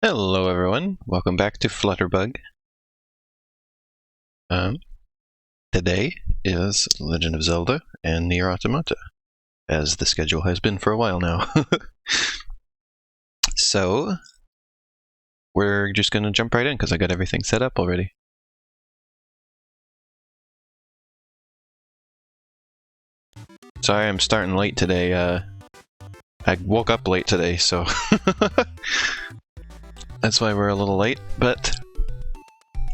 Hello everyone, welcome back to FlutterBug. Today is Legend of Zelda and Nier Automata, as the schedule has been for a while now. So, we're just gonna jump right in because I got everything set up already. Sorry I'm starting late today, I woke up late today, so that's why we're a little late, but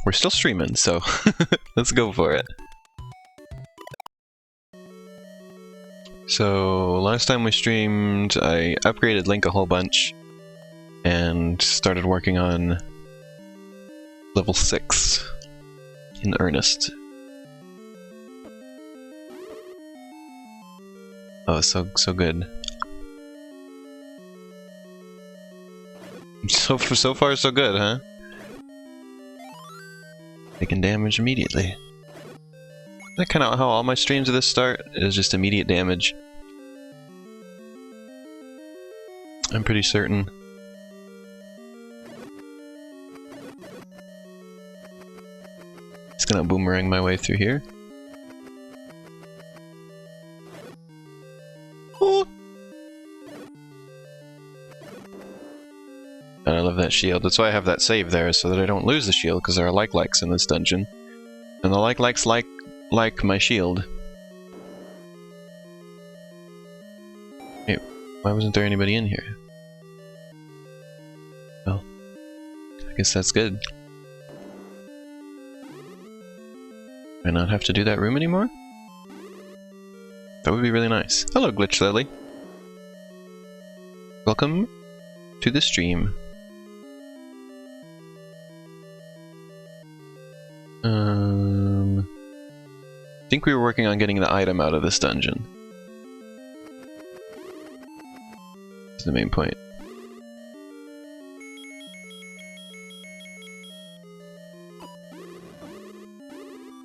we're still streaming, so let's go for it. So, last time we streamed, I upgraded Link a whole bunch and started working on level 6 in earnest. Oh, so good. So far, so good, huh? Taking damage immediately. Is that kind of how all my streams of this start? Is just immediate damage. I'm pretty certain. Just gonna boomerang my way through here. Oh! And I love that shield. That's why I have that save there, so that I don't lose the shield, because there are like-likes in this dungeon. And the like-likes like my shield. Hey, why wasn't there anybody in here? Well, I guess that's good. Do I not have to do that room anymore? That would be really nice. Hello, Glitch Lily. Welcome to the stream. I think we were working on getting the item out of this dungeon. That's the main point.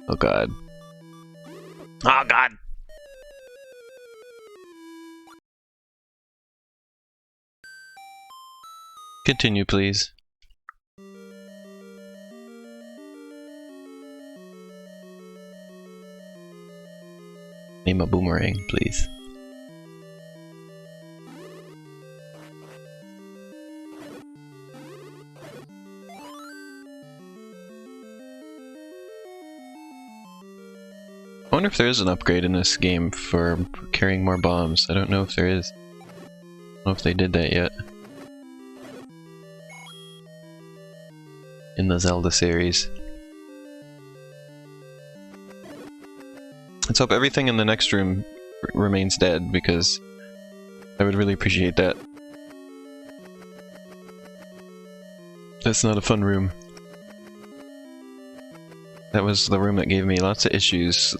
Oh god. Oh god! Continue, please. Name a boomerang, please. I wonder if there is an upgrade in this game for carrying more bombs. I don't know if there is. I don't know if they did that yet. In the Zelda series. Let's hope everything in the next room remains dead, because I would really appreciate that. That's not a fun room. That was the room that gave me lots of issues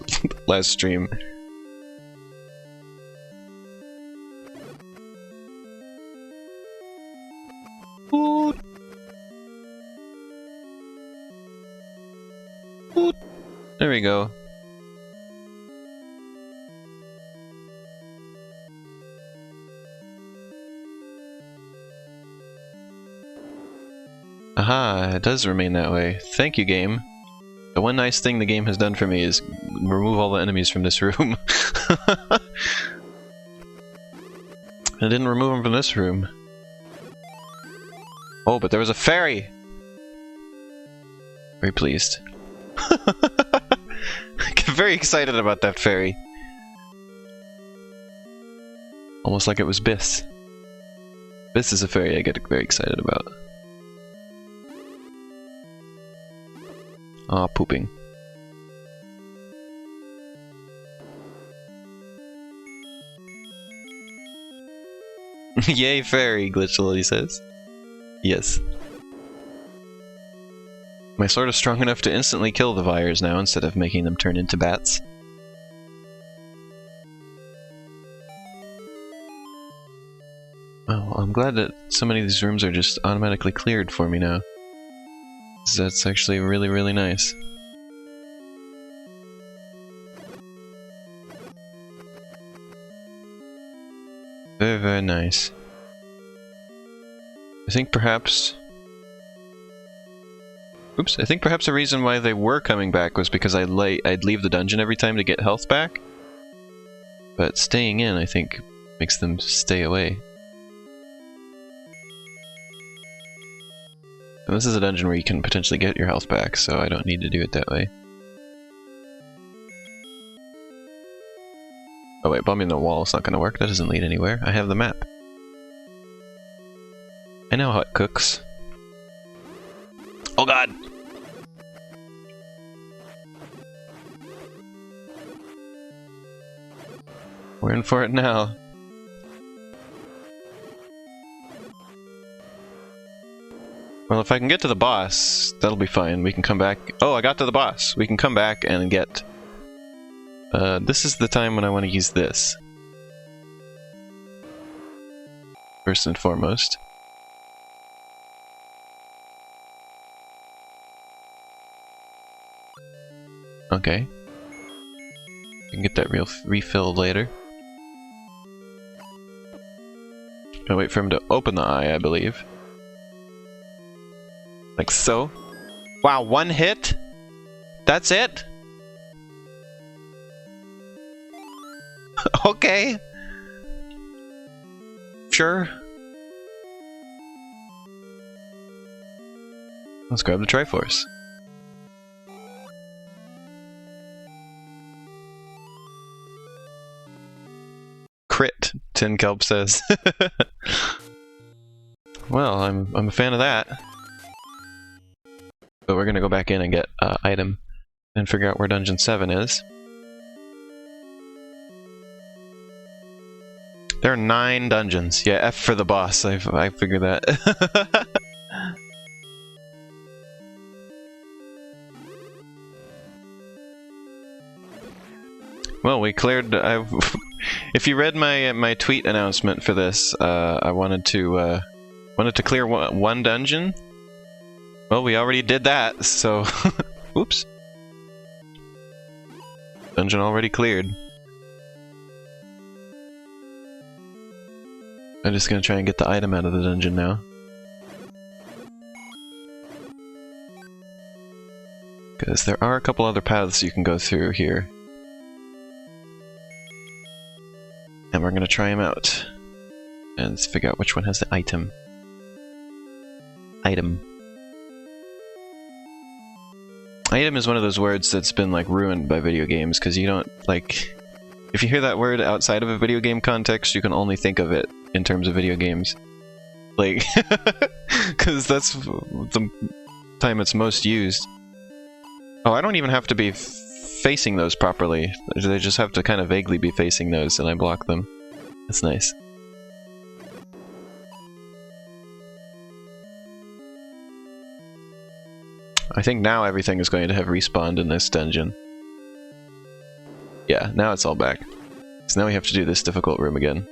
last stream. Ooh. Ooh. There we go. Aha, it does remain that way. Thank you, game. The one nice thing the game has done for me is remove all the enemies from this room. I didn't remove them from this room. Oh, but there was a fairy! Very pleased. Very excited about that fairy. Almost like it was Biss. Biss is a fairy I get very excited about. Aw, pooping. Yay, fairy, Glitch Lily says. Yes. My sword is strong enough to instantly kill the Vyres now, instead of making them turn into bats. Oh, I'm glad that so many of these rooms are just automatically cleared for me now. That's actually really, really nice. Very, very nice. I think perhaps Oops, I think perhaps the reason why they were coming back was because I'd leave the dungeon every time to get health back. But staying in, I think, makes them stay away. And this is a dungeon where you can potentially get your health back, so I don't need to do it that way. Oh wait, bombing the wall is not going to work. That doesn't lead anywhere. I have the map. I know how it cooks. Oh god! We're in for it now. Well, if I can get to the boss, that'll be fine. We can come back. Oh, I got to the boss! We can come back and get... this is the time when I want to use this. First and foremost. Okay. I can get that refilled later. I'll wait for him to open the eye, I believe. Like so. Wow, one hit? That's it? Okay. Sure. Let's grab the Triforce. Crit, Tin Kelp says. Well, I'm a fan of that. But we're gonna go back in and get item and figure out where Dungeon 7 is. There are 9 dungeons. Yeah, F for the boss. I figured that. Well, we cleared. If you read my tweet announcement for this, I wanted to clear one dungeon. Well, we already did that, so oops. Dungeon already cleared. I'm just gonna try and get the item out of the dungeon now. Because there are a couple other paths you can go through here. And we're gonna try them out. And let's figure out which one has the item. Item. Item is one of those words that's been like ruined by video games, because you don't, like... If you hear that word outside of a video game context, you can only think of it in terms of video games. Like, because that's the time it's most used. Oh, I don't even have to be facing those properly. They just have to kind of vaguely be facing those, and I block them. That's nice. I think now everything is going to have respawned in this dungeon. Yeah, now it's all back. So now we have to do this difficult room again.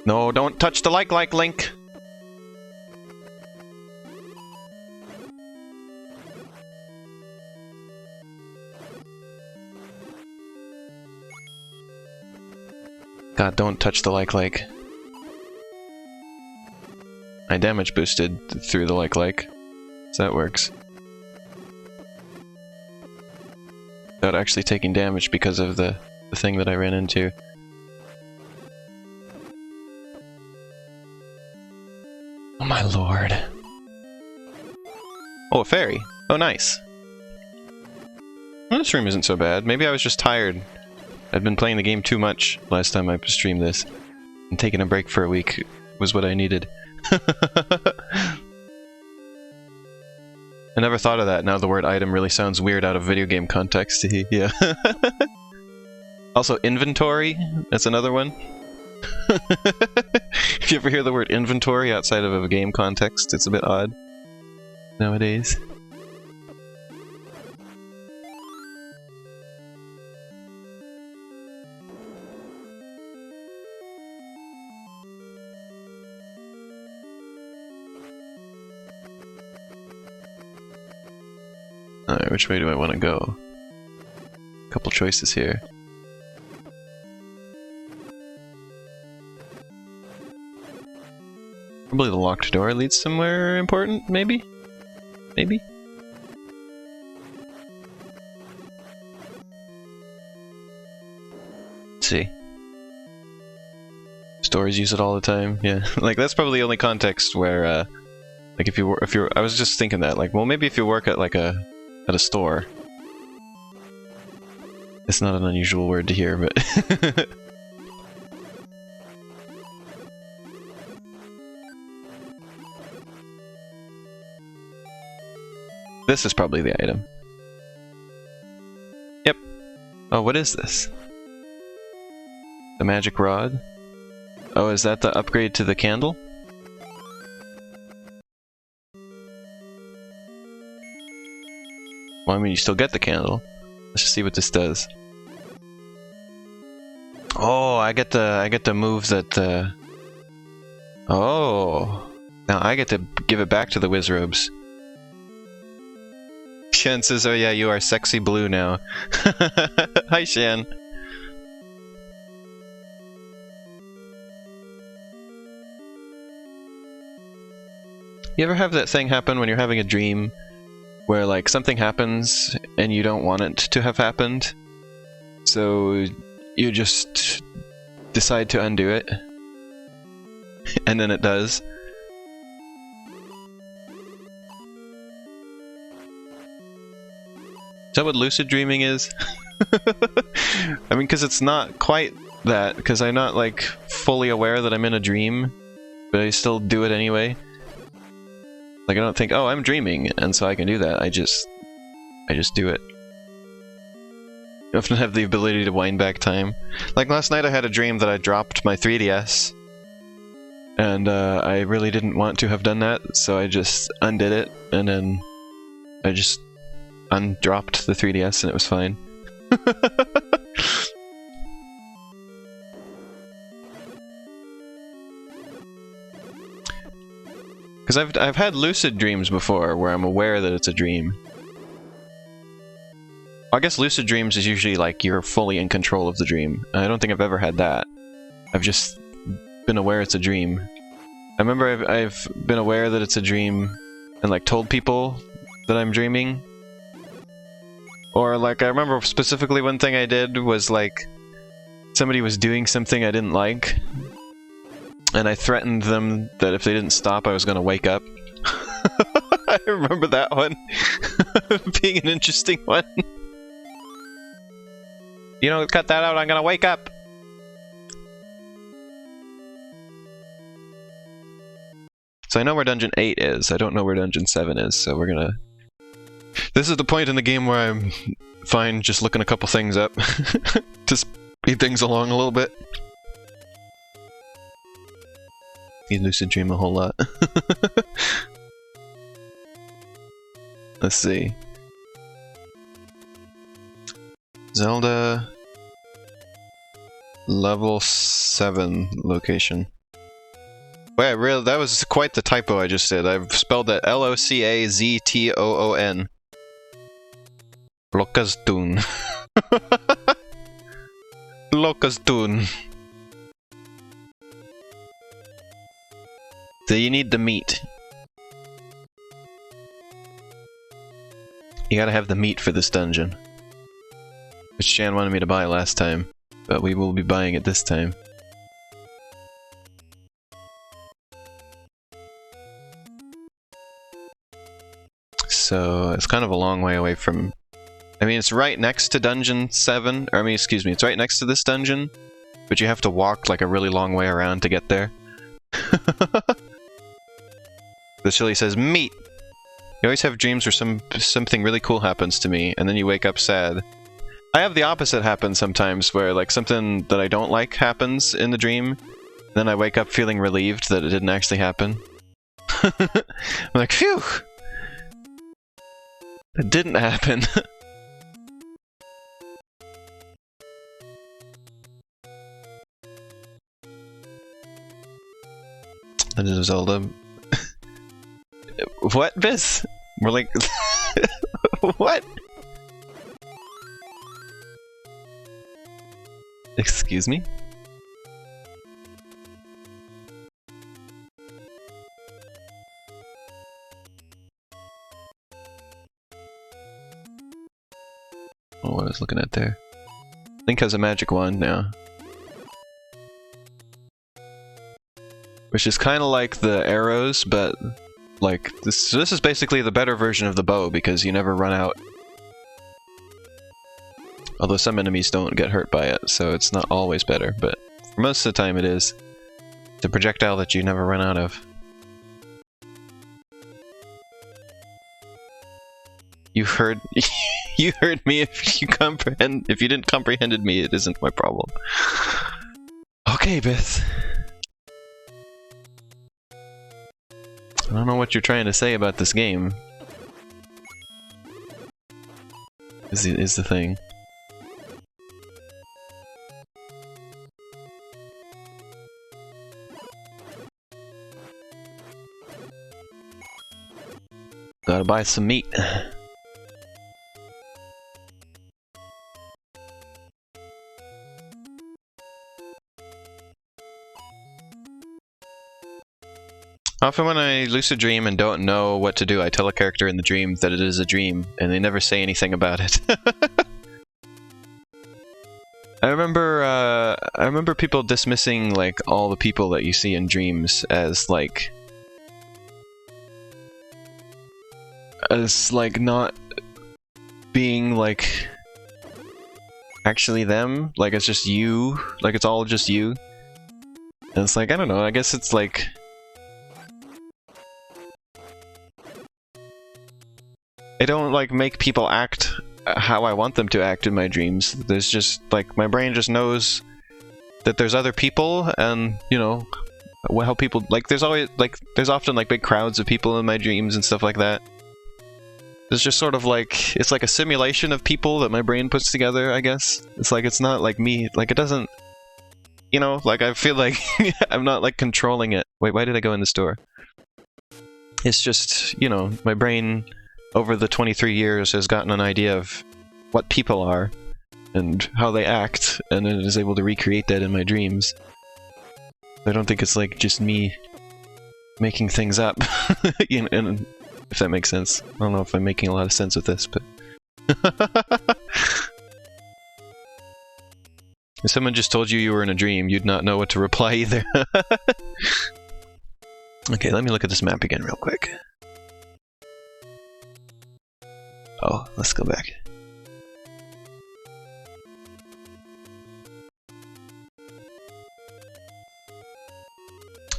No, don't touch the like link! God, don't touch the like. I damage boosted through the like, so that works. Without actually taking damage because of the thing that I ran into. Oh my lord. Oh, a fairy. Oh, nice. Well, this room isn't so bad. Maybe I was just tired. I'd been playing the game too much last time I streamed this. And taking a break for a week was what I needed. I never thought of that. Now the word item really sounds weird out of video game context. Yeah. Also, inventory. That's another one. If you ever hear the word inventory outside of a game context, it's a bit odd nowadays. Alright, which way do I want to go? Couple choices here. Probably the locked door leads somewhere important, maybe? Maybe? Let's see. Stores use it all the time, yeah. Like, that's probably the only context where, like, if you're, I was just thinking that, like, well, maybe if you work at, like, at a store. It's not an unusual word to hear, but... This is probably the item. Yep. Oh, what is this? The magic rod? Oh, is that the upgrade to the candle? Well, I mean, you still get the candle. Let's just see what this does. Oh, I get to move that. Oh, now I get to give it back to the Wizrobes. Shan says, "Oh yeah, you are sexy blue now." Hi, Shan. You ever have that thing happen when you're having a dream where, like, something happens and you don't want it to have happened, so you just decide to undo it, and then it does? Is that what lucid dreaming is? I mean, because it's not quite that, because I'm not, like, fully aware that I'm in a dream, but I still do it anyway. Like, I don't think, oh, I'm dreaming, and so I can do that. I just do it. You often have the ability to wind back time. Like, last night I had a dream that I dropped my 3DS, and I really didn't want to have done that, so I just undid it, and then I just undropped the 3DS and it was fine. Because I've had lucid dreams before where I'm aware that it's a dream. I guess lucid dreams is usually like you're fully in control of the dream. I don't think I've ever had that. I've just been aware it's a dream. I remember I've been aware that it's a dream and like told people that I'm dreaming. Or like I remember specifically one thing I did was like somebody was doing something I didn't like. And I threatened them that if they didn't stop, I was going to wake up. I remember that one being an interesting one. You know, cut that out, I'm going to wake up. So I know where Dungeon 8 is, I don't know where Dungeon 7 is, so we're going to... This is the point in the game where I'm fine just looking a couple things up to speed things along a little bit. You lucid dream a whole lot. Let's see. Zelda level 7 location. Wait, really? That was quite the typo I just did. I've spelled that Locazton. Locaztoon. Locaztoon. So you need the meat. You gotta have the meat for this dungeon. Which Shan wanted me to buy last time, but we will be buying it this time. So it's kind of a long way away from... I mean, it's right next to Dungeon 7, or I mean, excuse me, it's right next to this dungeon, but you have to walk like a really long way around to get there. This really says, meat! You always have dreams where something really cool happens to me, and then you wake up sad. I have the opposite happen sometimes, where like something that I don't like happens in the dream, then I wake up feeling relieved that it didn't actually happen. I'm like, phew! It didn't happen. Legend of Zelda. What, Biz? We're like... What? Excuse me? was looking at there. Link has a magic wand now. Which is kind of like the arrows, but like this is basically the better version of the bow because you never run out. Although some enemies don't get hurt by it, so it's not always better, but for most of the time it is. It's a projectile that you never run out of. You heard you heard me. If you didn't comprehended me, it isn't my problem. Okay, Beth. I don't know what you're trying to say about this game. Is the thing. Gotta buy some meat. Often when I lucid dream and don't know what to do, I tell a character in the dream that it is a dream, and they never say anything about it. I remember people dismissing like all the people that you see in dreams as like not being like actually them, like it's just you, like it's all just you. And it's like, I don't know, I guess it's like I don't like make people act how I want them to act in my dreams. There's just like my brain just knows that there's other people, and you know how people like. There's often like big crowds of people in my dreams and stuff like that. It's just sort of like it's like a simulation of people that my brain puts together. I guess it's like it's not like me. Like it doesn't. You know, like I feel like I'm not like controlling it. Wait, why did I go in the store? It's just, you know, my brain over the 23 years has gotten an idea of what people are and how they act, and it is able to recreate that in my dreams. I don't think it's like just me making things up, you know, and if that makes sense. I don't know if I'm making a lot of sense with this, but... If someone just told you you were in a dream, you'd not know what to reply either. Okay, let me look at this map again real quick. Oh, let's go back.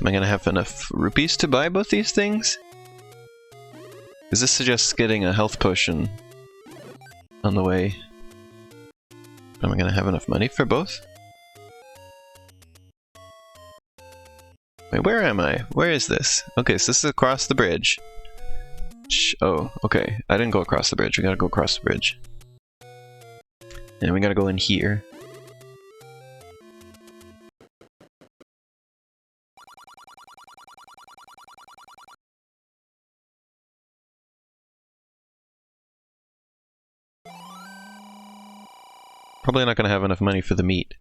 Am I gonna have enough rupees to buy both these things? Because this suggests getting a health potion on the way. Am I gonna have enough money for both? Wait, where am I? Where is this? Okay, so this is across the bridge. Oh, okay. I didn't go across the bridge. We gotta go across the bridge. And we gotta go in here. Probably not gonna have enough money for the meat.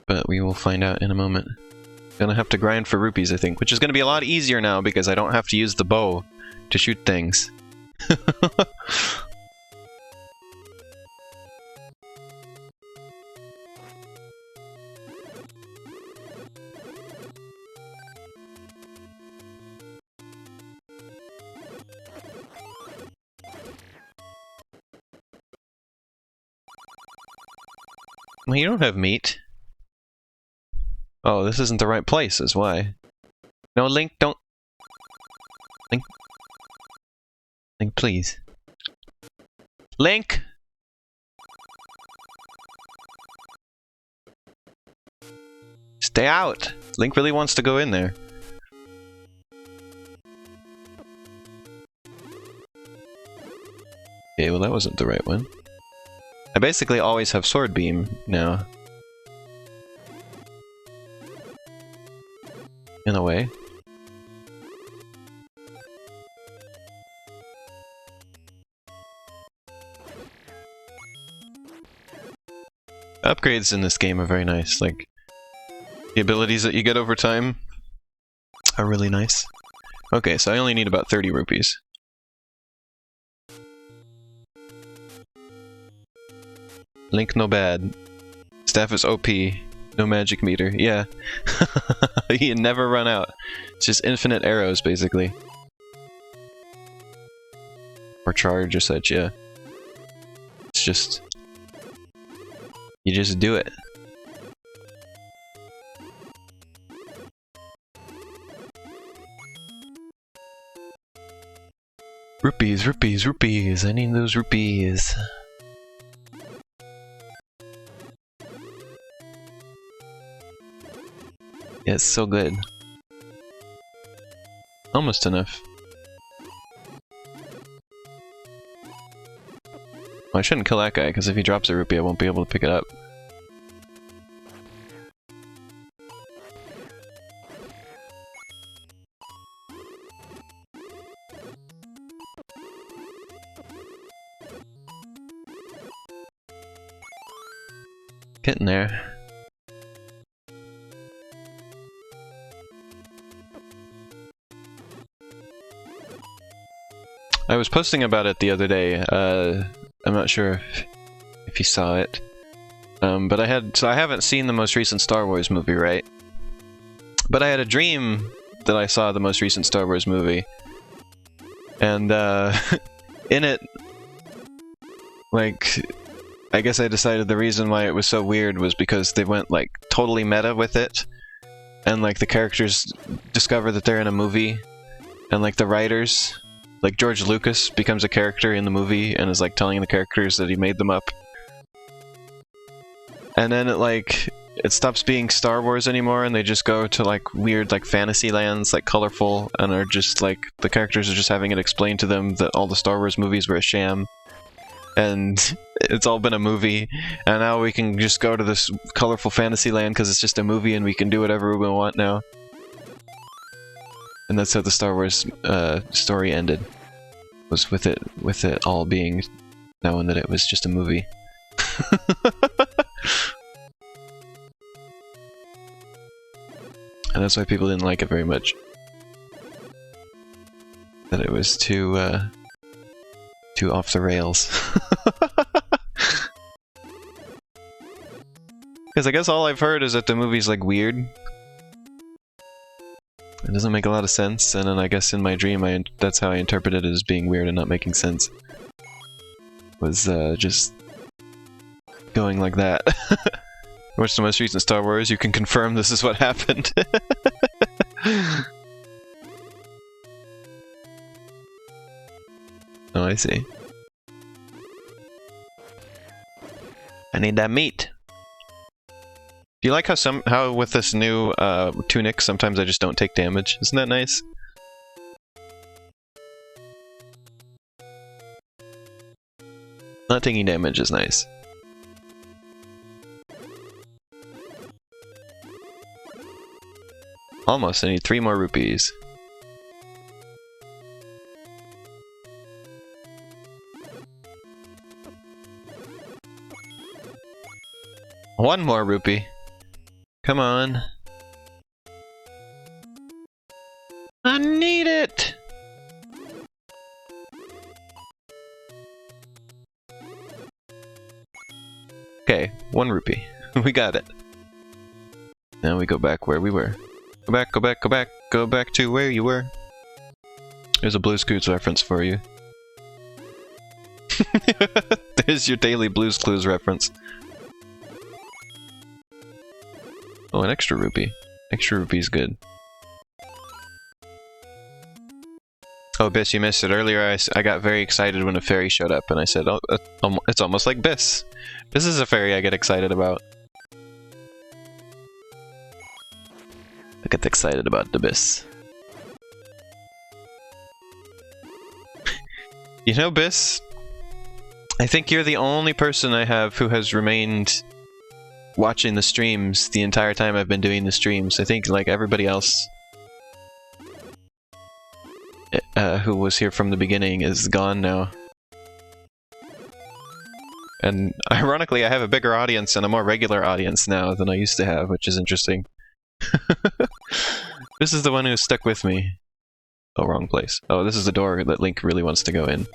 But we will find out in a moment. Gonna have to grind for rupees, I think, which is gonna be a lot easier now because I don't have to use the bow to shoot things. Well, you don't have meat. Oh, this isn't the right place, is why. No, Link, don't... Link? Link, please. Link! Stay out! Link really wants to go in there. Okay, well that wasn't the right one. I basically always have Sword Beam now. In a way. Upgrades in this game are very nice, like the abilities that you get over time are really nice. Okay, so I only need about 30 rupees. Link no bad. Staff is OP. No magic meter. Yeah. You never run out. It's just infinite arrows, basically. Or charge or such, yeah. It's just... You just do it. Rupees, rupees, rupees. I need those rupees. Yeah, it's so good. Almost enough. Well, I shouldn't kill that guy, because if he drops a rupee, I won't be able to pick it up. Getting there. I was posting about it the other day. I'm not sure if you saw it, but I haven't seen the most recent Star Wars movie, right? But I had a dream that I saw the most recent Star Wars movie, and in it, like, I guess I decided the reason why it was so weird was because they went like totally meta with it, and like the characters discover that they're in a movie, and like the writers. Like, George Lucas becomes a character in the movie and is, like, telling the characters that he made them up. And then it stops being Star Wars anymore and they just go to, like, weird, like, fantasy lands, like, colorful, and are just, like, the characters are just having it explained to them that all the Star Wars movies were a sham. And it's all been a movie, and now we can just go to this colorful fantasy land because it's just a movie and we can do whatever we want now. And that's how the Star Wars story ended. Was with it all being known that it was just a movie. And that's why people didn't like it very much. That it was too off the rails. Because I guess all I've heard is that the movie's like weird. It doesn't make a lot of sense, and then I guess in my dream that's how I interpreted it as being weird and not making sense. Was just going like that. Watch the most recent Star Wars, you can confirm this is what happened. Oh, I see. I need that meat! Do you like how with this new tunic, sometimes I just don't take damage? Isn't that nice? Not taking damage is nice. Almost, I need 3 more rupees. One more rupee. Come on. I need it! Okay, 1 rupee. We got it. Now we go back where we were. Go back, go back, go back, go back to where you were. There's a Blue's Clues reference for you. There's your daily Blue's Clues reference. Oh, an extra rupee. Extra rupee's good. Oh, Biss, you missed it. Earlier I got very excited when a fairy showed up, and I said, oh, it's almost like Biss. This is a fairy I get excited about. I get excited about the Biss. You know, Biss? I think you're the only person I have who has remained watching the streams the entire time I've been doing the streams. I think, like, everybody else who was here from the beginning is gone now. And ironically, I have a bigger audience and a more regular audience now than I used to have, which is interesting. This is the one who stuck with me. Oh, wrong place. Oh, this is the door that Link really wants to go in.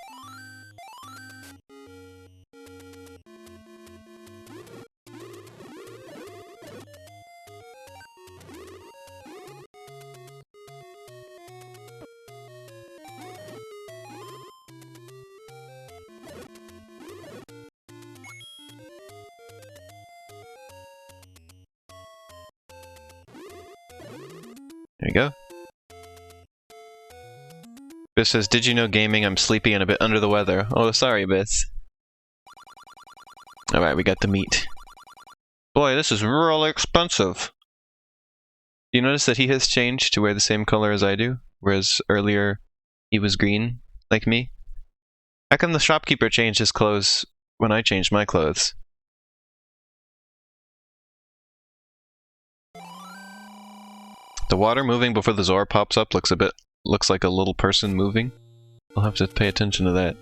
There you go. Biss says, "Did you know gaming? I'm sleepy and a bit under the weather." Oh, sorry, Biss. Alright, we got the meat. Boy, this is really expensive. You notice that he has changed to wear the same color as I do, whereas earlier he was green, like me? How come the shopkeeper changed his clothes when I changed my clothes? The water moving before the Zora pops up looks like a little person moving. I'll have to pay attention to that.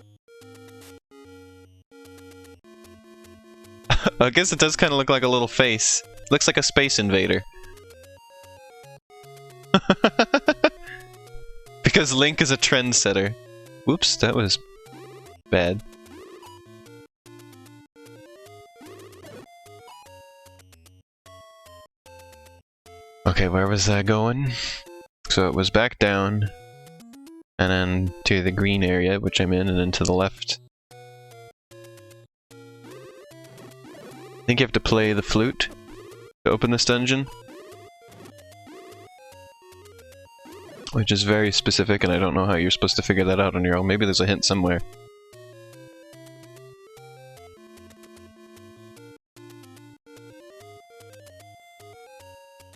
I guess it does kind of look like a little face. Looks like a space invader. Because Link is a trendsetter. Whoops, that was bad. Okay, where was that going? So it was back down, and then to the green area, which I'm in, and then to the left. I think you have to play the flute to open this dungeon. Which is very specific, and I don't know how you're supposed to figure that out on your own. Maybe there's a hint somewhere.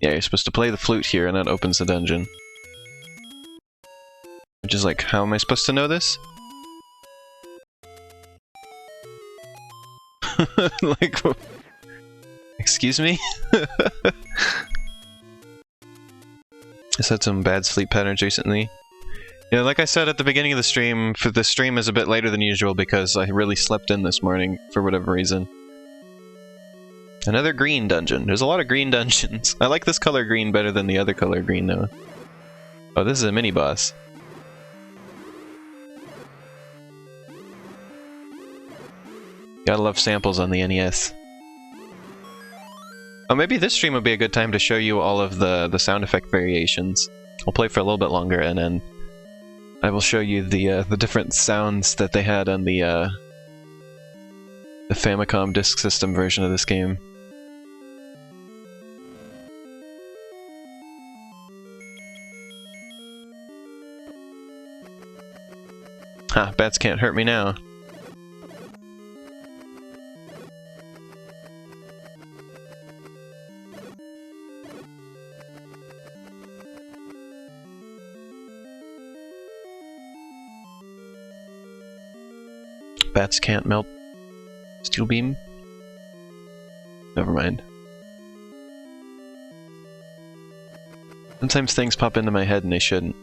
Yeah, you're supposed to play the flute here, and that opens the dungeon. Which is like, how am I supposed to know this? Like, excuse me? Just had some bad sleep patterns recently. You know, like I said at the beginning of the stream, the stream is a bit later than usual because I really slept in this morning for whatever reason. Another green dungeon. There's a lot of green dungeons. I like this color green better than the other color green though. Oh, this is a mini-boss. Gotta love samples on the NES. Oh, maybe this stream would be a good time to show you all of the sound effect variations. I'll play for a little bit longer, and then I will show you the different sounds that they had on the Famicom Disk System version of this game. Ha, bats can't hurt me now. Bats can't melt steel beam? Never mind. Sometimes things pop into my head and they shouldn't.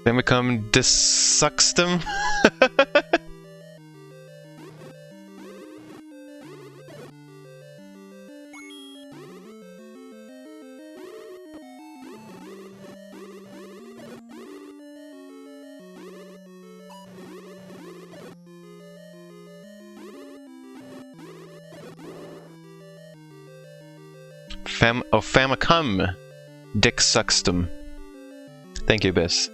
Famicom Dissuxtum? Famicom Dissuxtum. Thank you, Biss.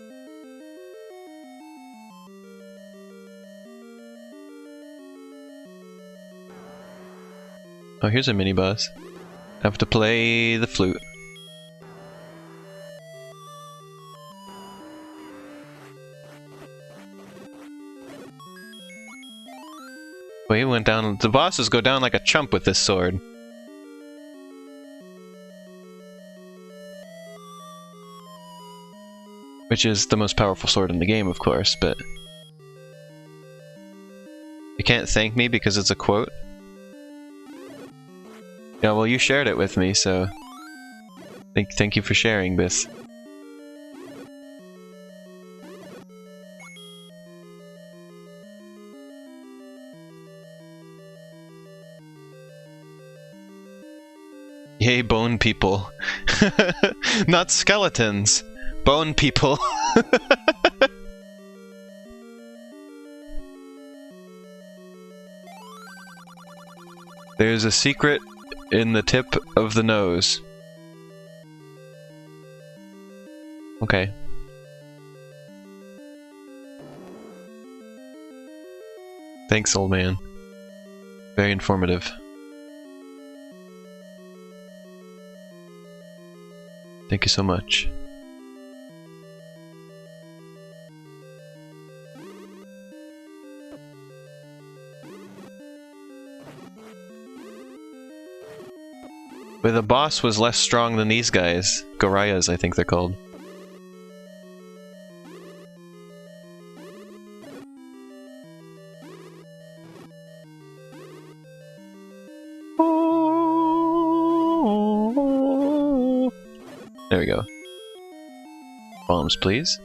Oh, here's a mini-boss. I have to play the flute. Well, he went down. The bosses go down like a chump with this sword. Which is the most powerful sword in the game, of course, but... You can't thank me because it's a quote? Yeah, well, you shared it with me, so... Thank you for sharing this. Yay, bone people. Not skeletons! Bone people. There's a secret in the tip of the nose. Okay. Thanks, old man. Very informative. Thank you so much. But the boss was less strong than these guys. Gorayas, I think they're called. There we go. Bombs, please.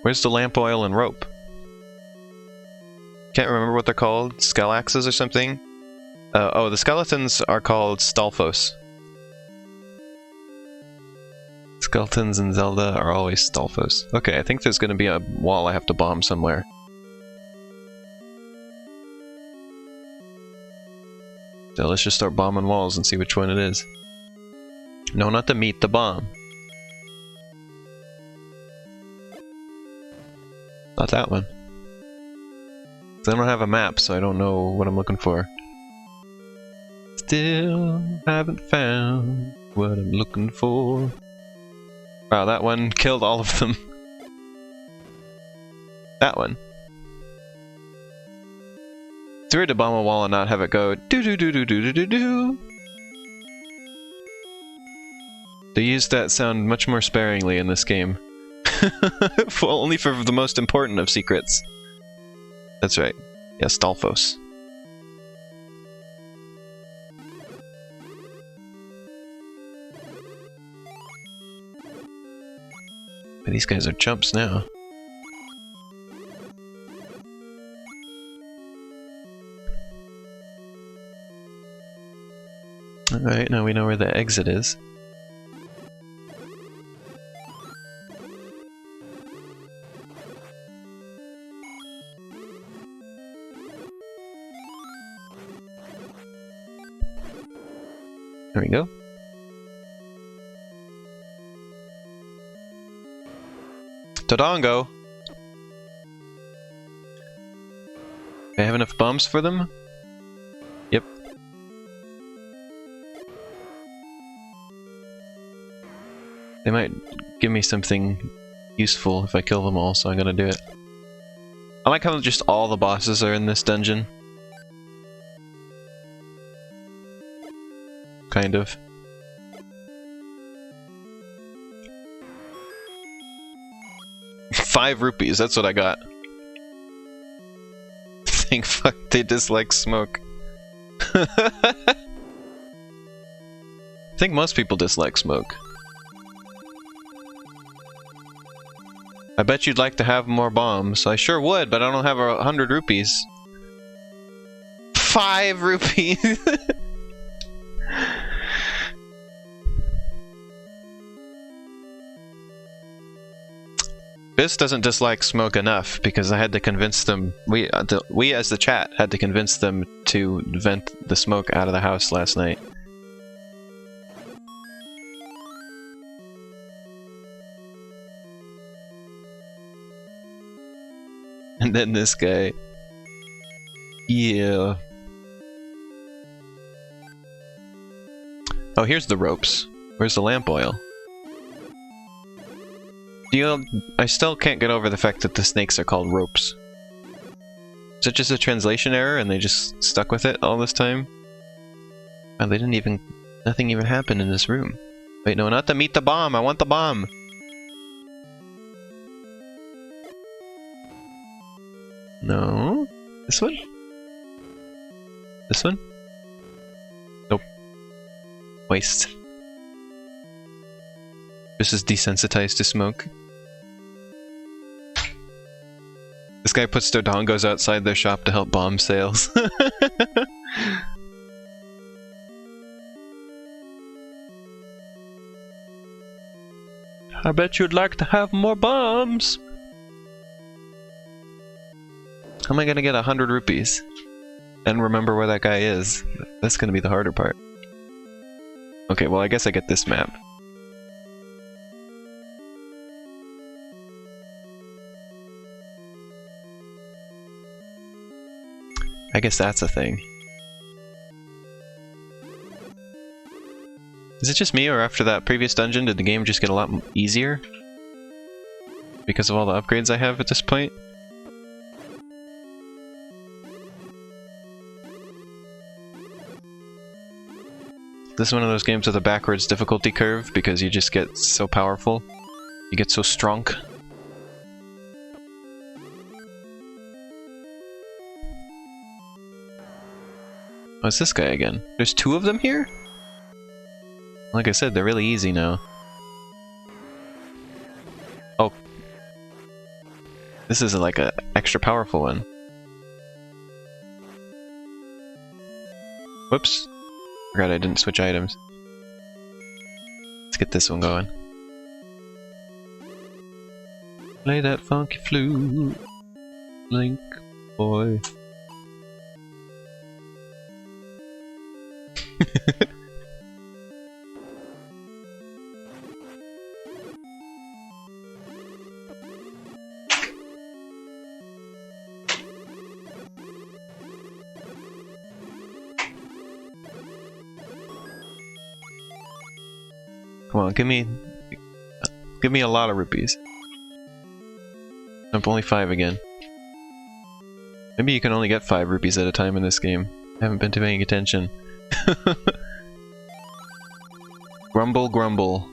Where's the lamp oil and rope? Can't remember what they're called. Skelaxes or something? Oh, the skeletons are called Stalfos. Skeletons in Zelda are always Stalfos. Okay, I think there's gonna be a wall I have to bomb somewhere. So let's just start bombing walls and see which one it is. No, not the meat, the bomb. Not that one. I don't have a map, so I don't know what I'm looking for. Still haven't found what I'm looking for. Wow, that one killed all of them. That one. It's weird to bomb a wall and not have it go do do do do do do do do. They used that sound much more sparingly in this game. Well, only for the most important of secrets. That's right. Yeah, Stalfos. But these guys are chumps now. Alright, now we know where the exit is. There we go. Todongo! I have enough bombs for them? Yep. They might give me something useful if I kill them all, so I'm gonna do it. I like how just all the bosses are in this dungeon. Kind of. ₹5, that's what I got. Thank fuck they dislike smoke. I think most people dislike smoke. I bet you'd like to have more bombs. I sure would, but I don't have 100 rupees. 5 rupees! This doesn't dislike smoke enough because I had to convince them. We as the chat had to convince them to vent the smoke out of the house last night. And then this guy. Yeah. Oh, here's the ropes. Where's the lamp oil? I still can't get over the fact that the snakes are called ropes. Is it just a translation error and they just stuck with it all this time? Oh, they didn't even... Nothing even happened in this room. Wait, no, not to meet the bomb! I want the bomb! No? This one? This one? Nope. Waste. This is desensitized to smoke. This guy puts their dongos outside their shop to help bomb sales. I bet you'd like to have more bombs! How am I gonna get 100 rupees? And remember where that guy is? That's gonna be the harder part. Okay, well I guess I get this map. I guess that's a thing. Is it just me, or after that previous dungeon, did the game just get a lot easier? Because of all the upgrades I have at this point? This is one of those games with a backwards difficulty curve, because you just get so powerful. You get so strong. Oh, it's this guy again. There's two of them here? Like I said, they're really easy now. Oh. This is like a extra powerful one. Whoops. Forgot I didn't switch items. Let's get this one going. Play that funky flute, Link boy. Come on, give me a lot of rupees. I'm only 5 again. Maybe you can only get 5 rupees at a time in this game. I haven't been paying attention. Grumble, grumble.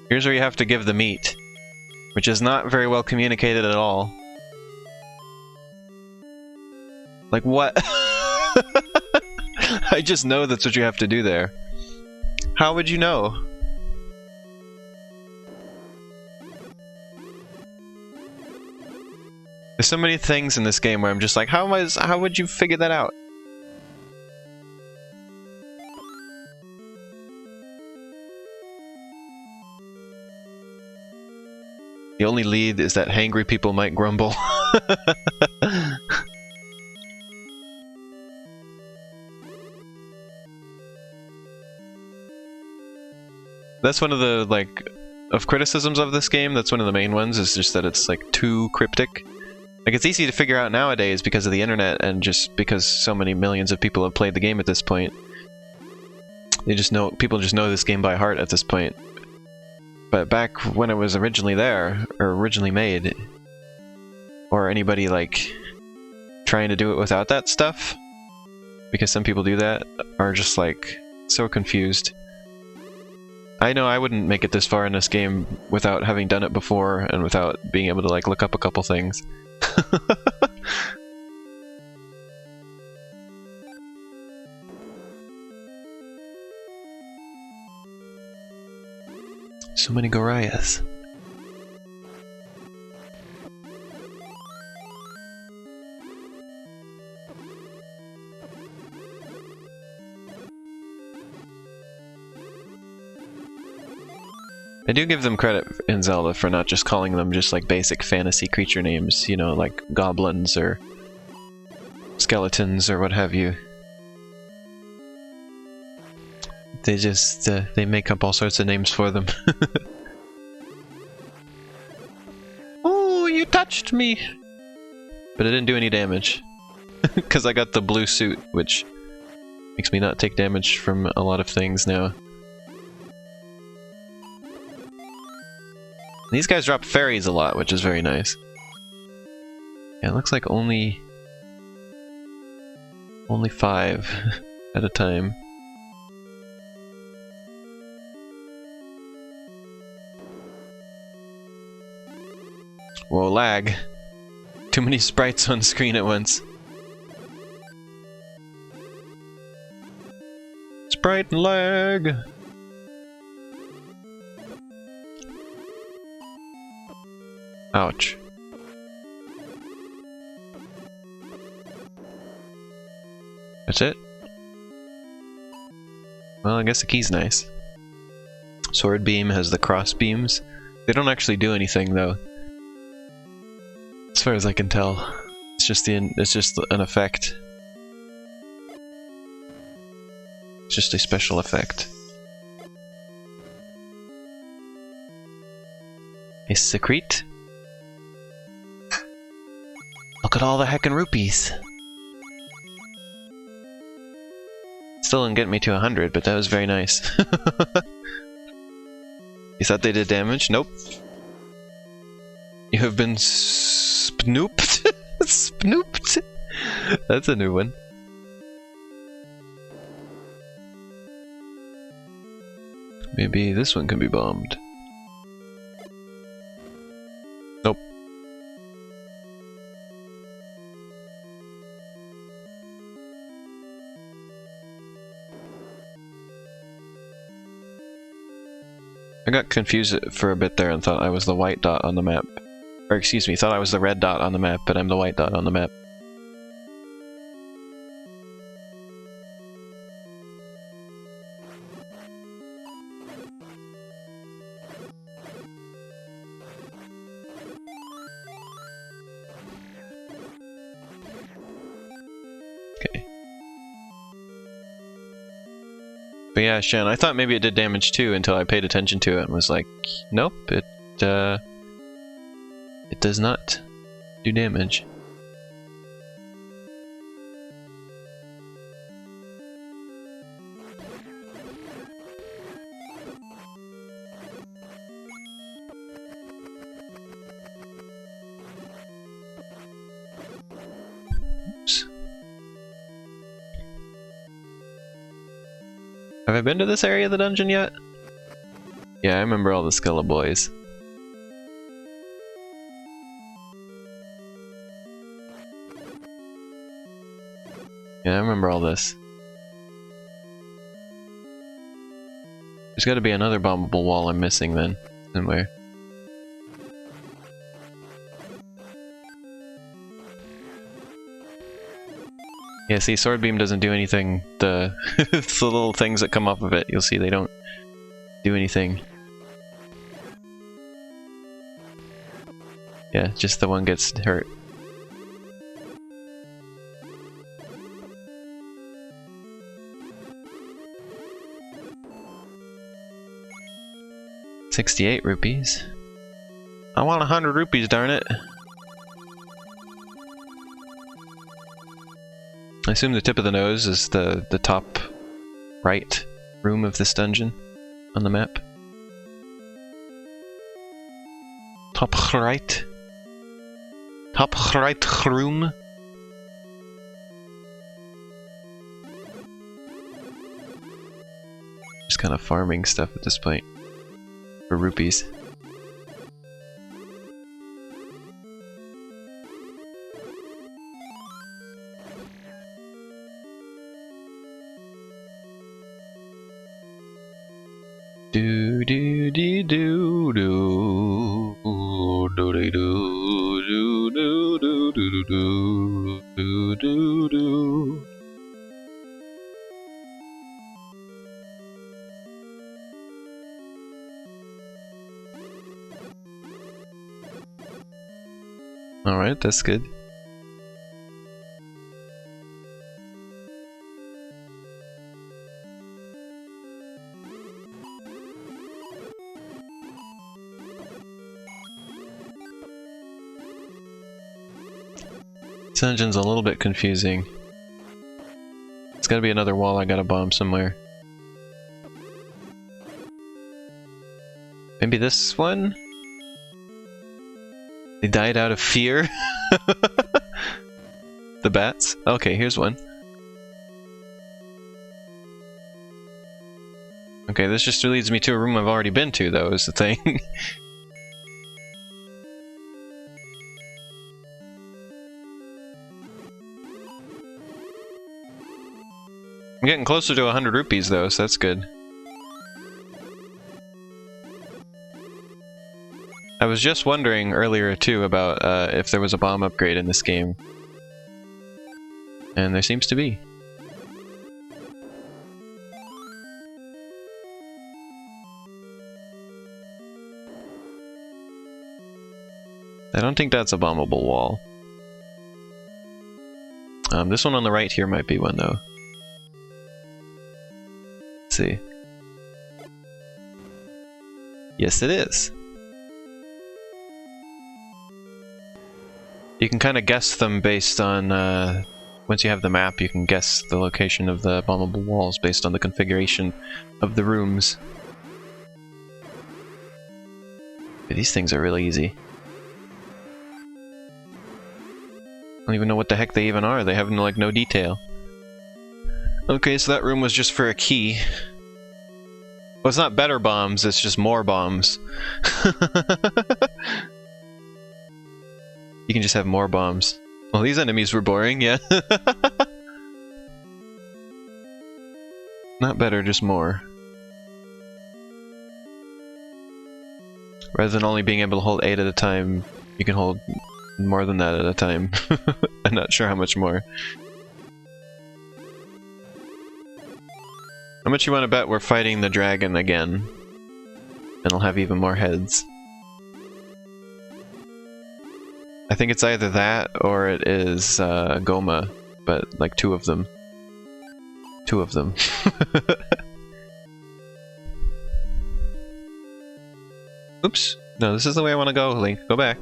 Here's where you have to give the meat, which is not very well communicated at all. Like what? I just know that's what you have to do there. How would you know? There's so many things in this game where I'm just like, how would you figure that out? The only lead is that hangry people might grumble. That's one of the, like, of criticisms of this game, that's one of the main ones, is just that it's, like, too cryptic. Like, it's easy to figure out nowadays because of the internet and just because so many millions of people have played the game at this point. People just know this game by heart at this point. But back when it was originally there, or originally made, or anybody, like, trying to do it without that stuff, because some people do that, are just, like, so confused. I know I wouldn't make it this far in this game without having done it before and without being able to, like, look up a couple things. So many Gorias. I do give them credit in Zelda for not just calling them just like basic fantasy creature names, you know, like goblins or skeletons or what have you. They just, they make up all sorts of names for them. Oh, you touched me! But it didn't do any damage. Because I got the blue suit, which makes me not take damage from a lot of things now. These guys drop fairies a lot, which is very nice. Yeah, it looks like only 5 at a time. Whoa, lag. Too many sprites on screen at once. Sprite and lag! Ouch. That's it? Well, I guess the key's nice. Sword beam has the cross beams. They don't actually do anything, though. As far as I can tell. It's just an effect. It's just a special effect. A secret? Look at all the heckin' rupees! Still didn't get me to 100, but that was very nice. You thought they did damage? Nope. You have been snooped. Snooped. That's a new one. Maybe this one can be bombed. Nope. I got confused for a bit there and thought I was the white dot on the map. Or excuse me, thought I was the red dot on the map, but I'm the white dot on the map. But yeah, Shen, I thought maybe it did damage too until I paid attention to it and was like, nope, it does not do damage. Oops. Have I been to this area of the dungeon yet? Yeah, I remember all the Skella boys. Yeah, I remember all this. There's gotta be another bombable wall I'm missing then, somewhere. Yeah, see, Sword Beam doesn't do anything. The little things that come off of it, you'll see they don't do anything. Yeah, just the one gets hurt. $68. I want 100 rupees, darn it. I assume the tip of the nose is the top right room of this dungeon on the map. Top right? Top right room? Just kind of farming stuff at this point. For rupees. Do do do do do do do do do do do do do do do. All right, that's good. This dungeon's a little bit confusing. It's gotta be another wall I gotta bomb somewhere. Maybe this one? They died out of fear? The bats? Okay, here's one. Okay, this just leads me to a room I've already been to, though, is the thing. I'm getting closer to 100 rupees though, so that's good. I was just wondering earlier too about if there was a bomb upgrade in this game. And there seems to be. I don't think that's a bombable wall. This one on the right here might be one though. See. Yes, it is. You can kind of guess them based on once you have the map, you can guess the location of the bombable walls based on the configuration of the rooms. These things are really easy. I don't even know what the heck they even are. They have like no detail. Okay, so that room was just for a key. Well, it's not better bombs, it's just more bombs. You can just have more bombs. Well, these enemies were boring, yeah. Not better, just more. Rather than only being able to hold 8 at a time, you can hold more than that at a time. I'm not sure how much more. How much you want to bet we're fighting the dragon again? And it'll have even more heads. I think it's either that or it is Goma, but like 2 of them. 2 of them. Oops. No, this is the way I want to go, Link. Go back.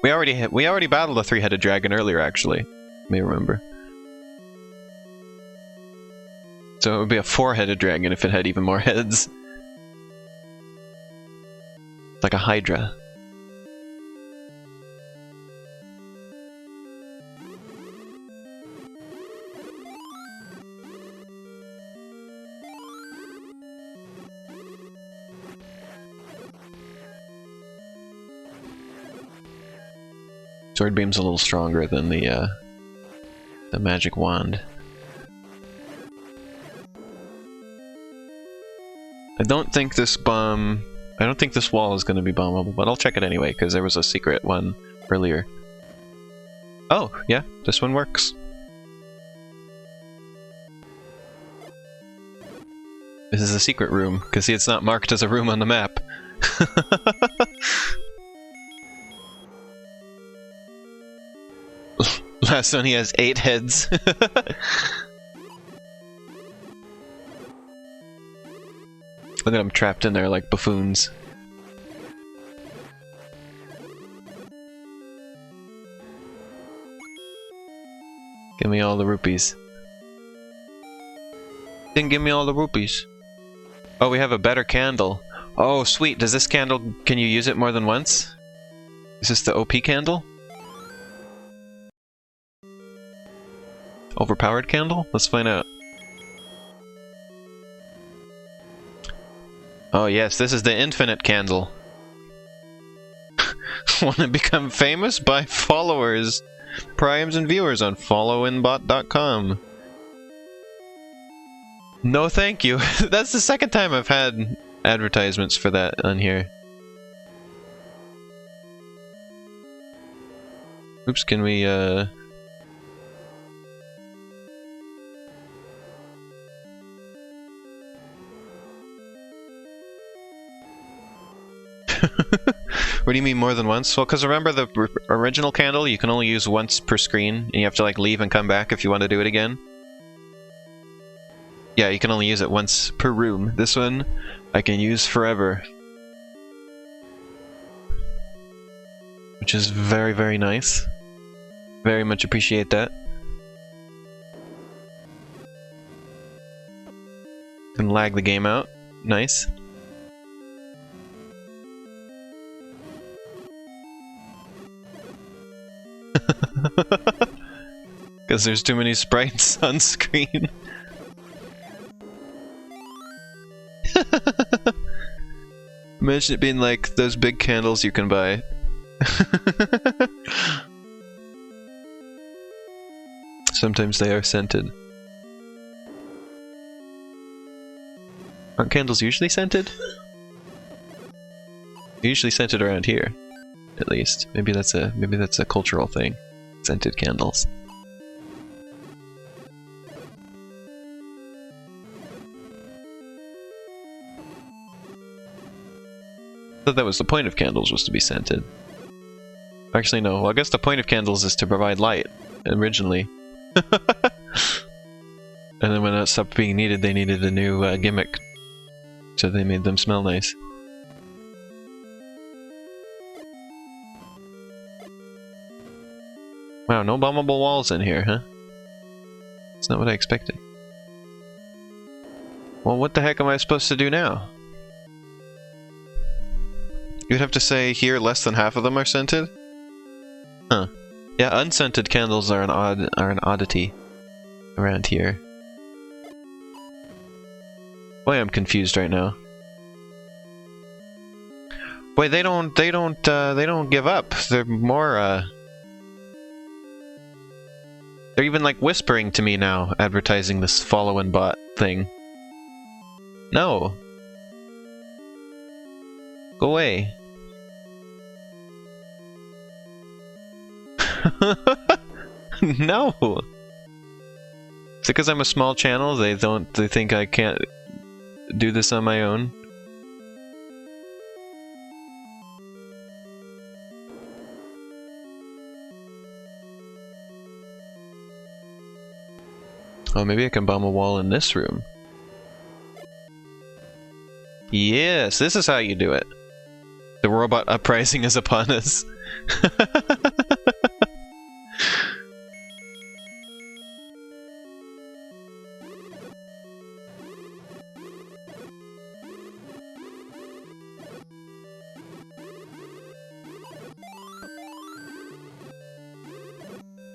We already battled a 3-headed dragon earlier, actually. You may remember. So it would be a 4-headed dragon if it had even more heads. Like a hydra. Sword Beam's a little stronger than the magic wand. I don't think this wall is going to be bombable, but I'll check it anyway, because there was a secret one earlier. Oh, yeah, this one works. This is a secret room, because see, it's not marked as a room on the map. Last one, he has 8 heads. Look at them trapped in there like buffoons. Give me all the rupees. Then give me all the rupees. Oh, we have a better candle. Oh, sweet. Does this candle... Can you use it more than once? Is this the OP candle? Overpowered candle? Let's find out. Oh yes, this is the infinite candle. Want to become famous? Buy followers, primes, and viewers on followinbot.com. No thank you. That's the second time I've had advertisements for that on here. Oops, can we What do you mean more than once? Well, because remember the original candle you can only use once per screen, and you have to like leave and come back if you want to do it again? Yeah, you can only use it once per room. This one, I can use forever. Which is very, very nice. Very much appreciate that. Can lag the game out. Nice. Because there's too many sprites on screen. Imagine it being like those big candles you can buy. Sometimes they are scented. Aren't candles usually scented? They're usually scented around here, at least. Maybe that's a cultural thing. Scented candles. I thought that was the point of candles, was to be scented. Actually, no. Well, I guess the point of candles is to provide light, originally. And then when that stopped being needed, they needed a new gimmick. So they made them smell nice. Wow, no bombable walls in here, huh? That's not what I expected. Well, what the heck am I supposed to do now? You'd have to say here less than half of them are scented? Huh. Yeah, unscented candles are an oddity around here. Boy, I'm confused right now. Boy, they don't give up. They're more, they're even, like, whispering to me now, advertising this follow and bot thing. No! Go away. No! Is it because I'm a small channel? They think I can't do this on my own? Oh, maybe I can bomb a wall in this room. Yes, this is how you do it. The robot uprising is upon us.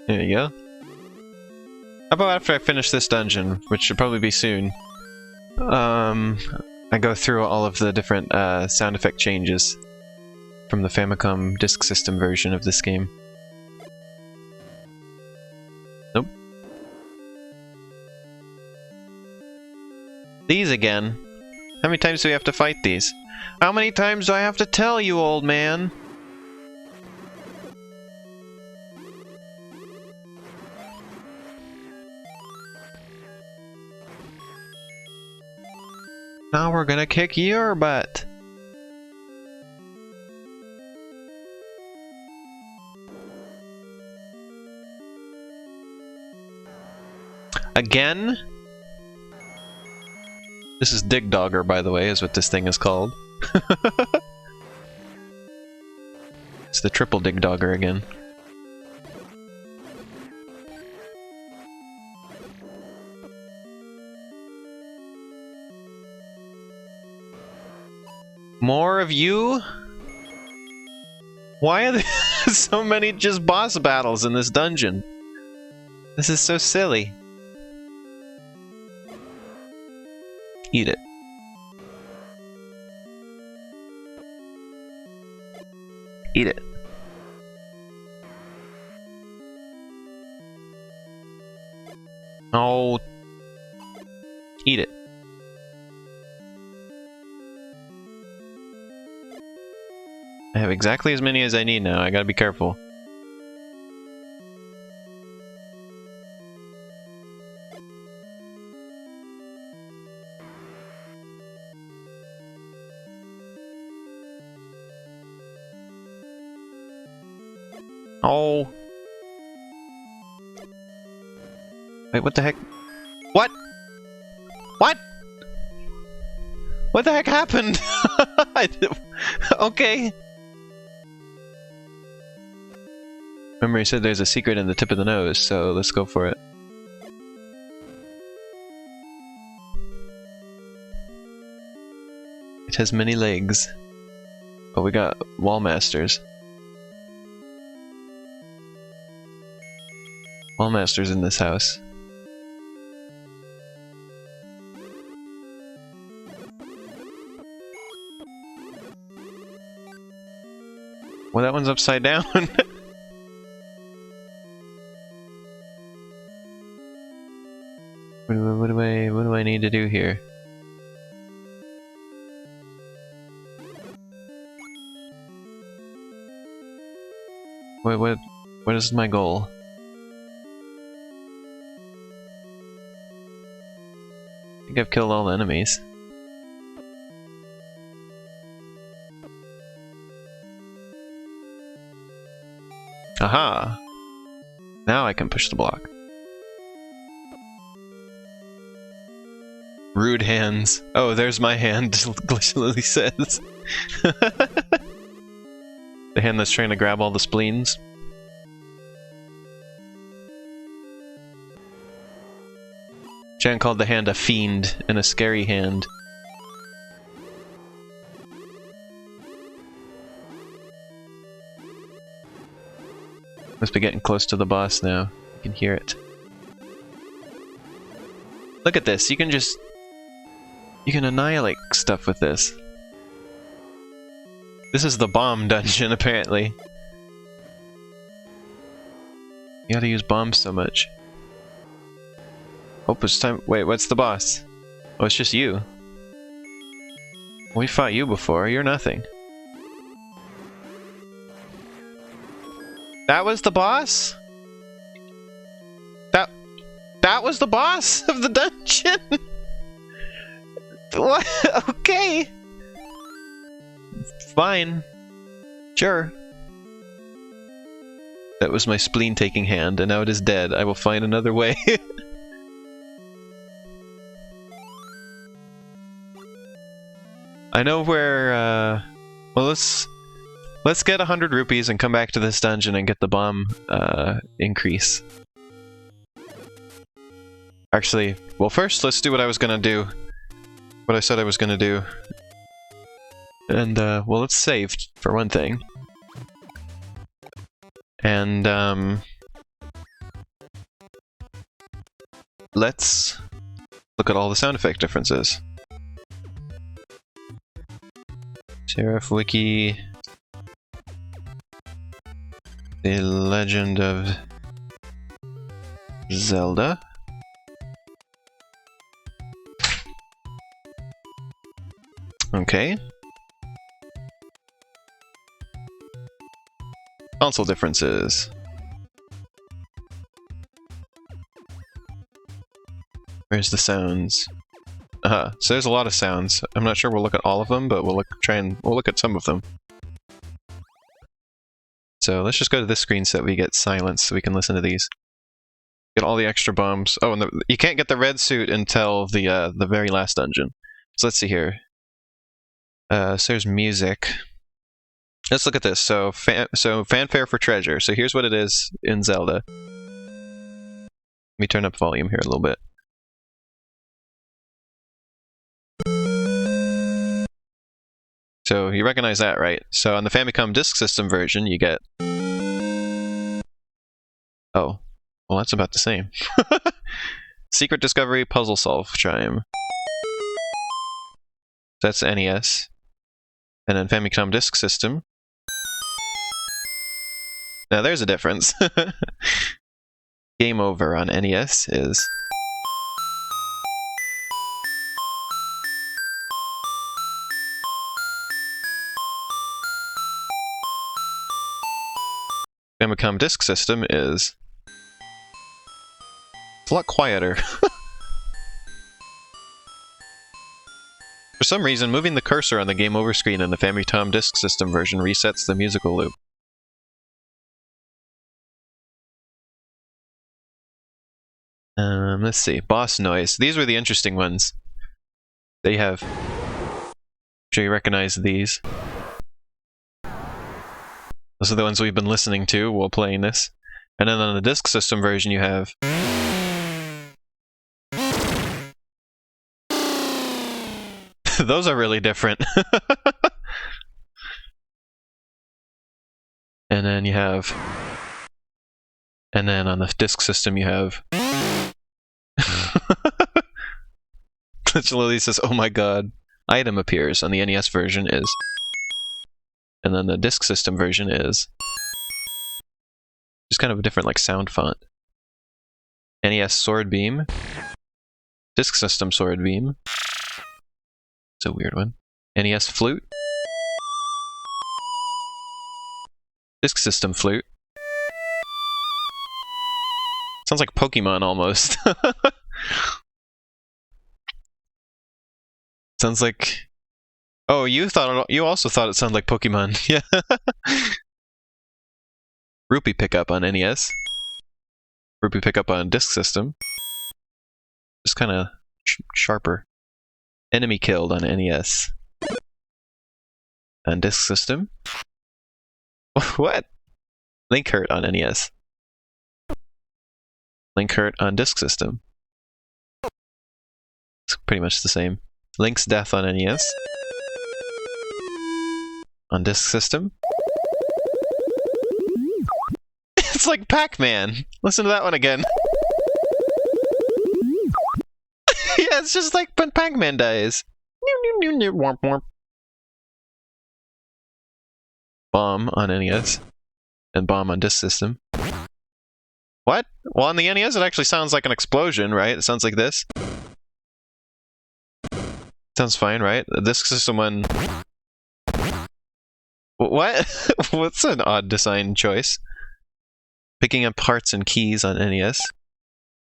There you go. How about after I finish this dungeon, which should probably be soon, I go through all of the different sound effect changes from the Famicom Disk System version of this game. Nope. These again? How many times do we have to fight these? How many times do I have to tell you, old man? Now we're gonna kick your butt. Again? This is Dig Dogger, by the way, is what this thing is called. It's the triple Dig Dogger again. More of you? Why are there so many just boss battles in this dungeon? This is so silly. Eat it. Eat it. Oh. Eat it. I have exactly as many as I need now. I gotta be careful. Oh. Wait, what the heck? What? What? What the heck happened? Okay. Remember, he said there's a secret in the tip of the nose, so let's go for it. It has many legs. Oh, we got wall masters. Wall masters in this house. Well, that one's upside down. What do I need to do here? What is my goal? I think I've killed all the enemies. Aha! Now I can push the block. Rude hands. Oh, there's my hand, Glitch Lily says. The hand that's trying to grab all the spleens. Jan called the hand a fiend and a scary hand. Must be getting close to the boss now. You can hear it. Look at this, you can annihilate stuff with this. This is the bomb dungeon, apparently. You gotta use bombs so much. Oh, it's time. Wait, what's the boss? Oh, it's just you. We fought you before, you're nothing. That was the boss? That was the boss of the dungeon? What? Okay. Fine. Sure. That was my spleen-taking hand, and now it is dead. I will find another way. I know where, well, let's get 100 rupees and come back to this dungeon and get the bomb, increase. Actually, well, first, let's do what I was gonna do. What I said I was gonna do. And, well, let's save, for one thing. And, let's look at all the sound effect differences. Serif Wiki. The Legend of Zelda. Okay. Console differences. Where's the sounds? So there's a lot of sounds. I'm not sure we'll look at all of them, but we'll look at some of them. So let's just go to this screen so that we get silence so we can listen to these. Get all the extra bombs. Oh, and you can't get the red suit until the very last dungeon. So let's see here. So there's music. Let's look at this. So fanfare for treasure. So here's what it is in Zelda. Let me turn up volume here a little bit. So you recognize that, right? So on the Famicom Disk System version, you get... Oh, well that's about the same. Secret Discovery Puzzle Solve Chime. That's NES. And then Famicom Disk System. Now there's a difference. Game Over on NES is... Famicom Disk System is... It's a lot quieter. For some reason, moving the cursor on the Game Over screen in the Famicom Disk System version resets the musical loop. Let's see. Boss noise. These were the interesting ones. They have... I'm sure you recognize these. Those are the ones we've been listening to while playing this. And then on the Disk System version you have... Those are really different. And then you have... And then on the Disk System you have... Lily says, oh my god. Item appears on the NES version is... And then the Disk System version is... Just kind of a different, like, sound font. NES Sword Beam. Disk System Sword Beam. It's a weird one. NES Flute. Disk System Flute. Sounds like Pokemon almost. Sounds like... Oh, you also thought it sounded like Pokemon. Yeah. Rupee Pickup on NES. Rupee Pickup on Disk System. Just kind of sharper. Enemy Killed on NES. On Disk System. What? Link Hurt on NES. Link Hurt on Disk System. pretty much the same. Link's Death on NES. On Disk System. It's like Pac-Man! Listen to that one again. Yeah, it's just like when Pac-Man dies. Womp womp. Bomb on NES. And Bomb on Disk System. What? Well, on the NES it actually sounds like an explosion, right? It sounds like this. Sounds fine, right? The Disk System one... What? What's an odd design choice? Picking up parts and keys on NES.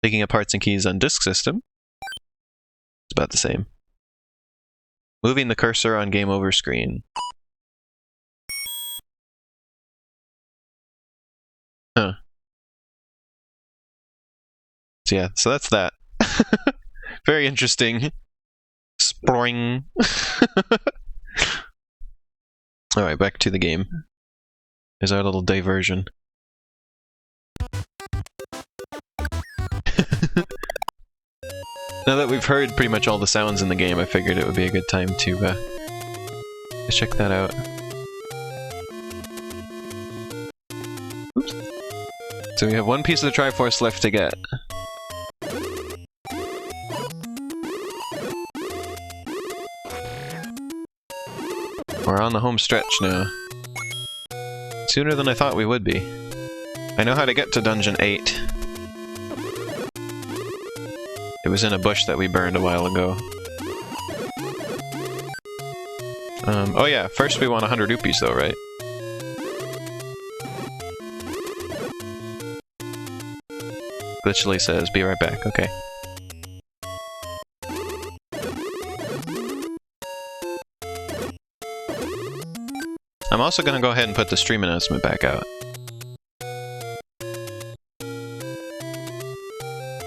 Picking up parts and keys on Disk System. It's about the same. Moving the cursor on Game Over screen. Huh. So yeah, so that's that. Very interesting. Spring. Alright, back to the game. Here's our little diversion. Now that we've heard pretty much all the sounds in the game, I figured it would be a good time to check that out. Oops. So we have one piece of the Triforce left to get. We're on the home stretch now. Sooner than I thought we would be. I know how to get to Dungeon 8. It was in a bush that we burned a while ago. Oh yeah, first we want 100 rupees though, right? Glitchily says, be right back, okay. I'm also gonna go ahead and put the stream announcement back out.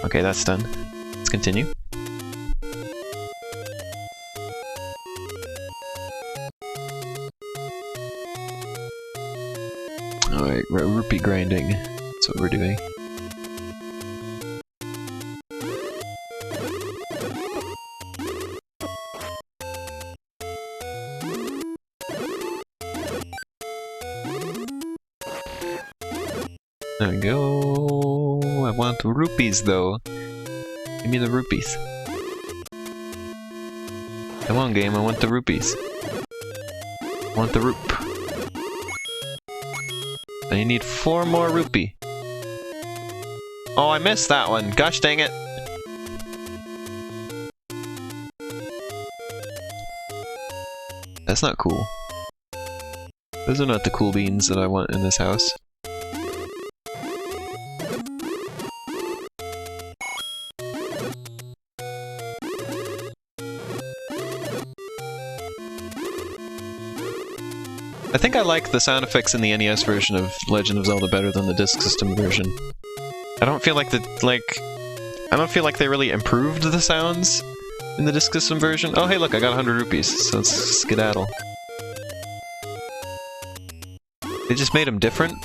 Okay, that's done. Let's continue. Alright, rupee grinding. That's what we're doing. There we go. I want rupees though. Give me the rupees. Come on, game, I want the rupees. I want the roop. I need 4 more rupee. Oh, I missed that one. Gosh dang it. That's not cool. Those are not the cool beans that I want in this house. I think I like the sound effects in the NES version of Legend of Zelda better than the Disk System version. I don't feel like I don't feel like they really improved the sounds in the Disk System version. Oh hey look, I got 100 rupees, so let's skedaddle. They just made them different.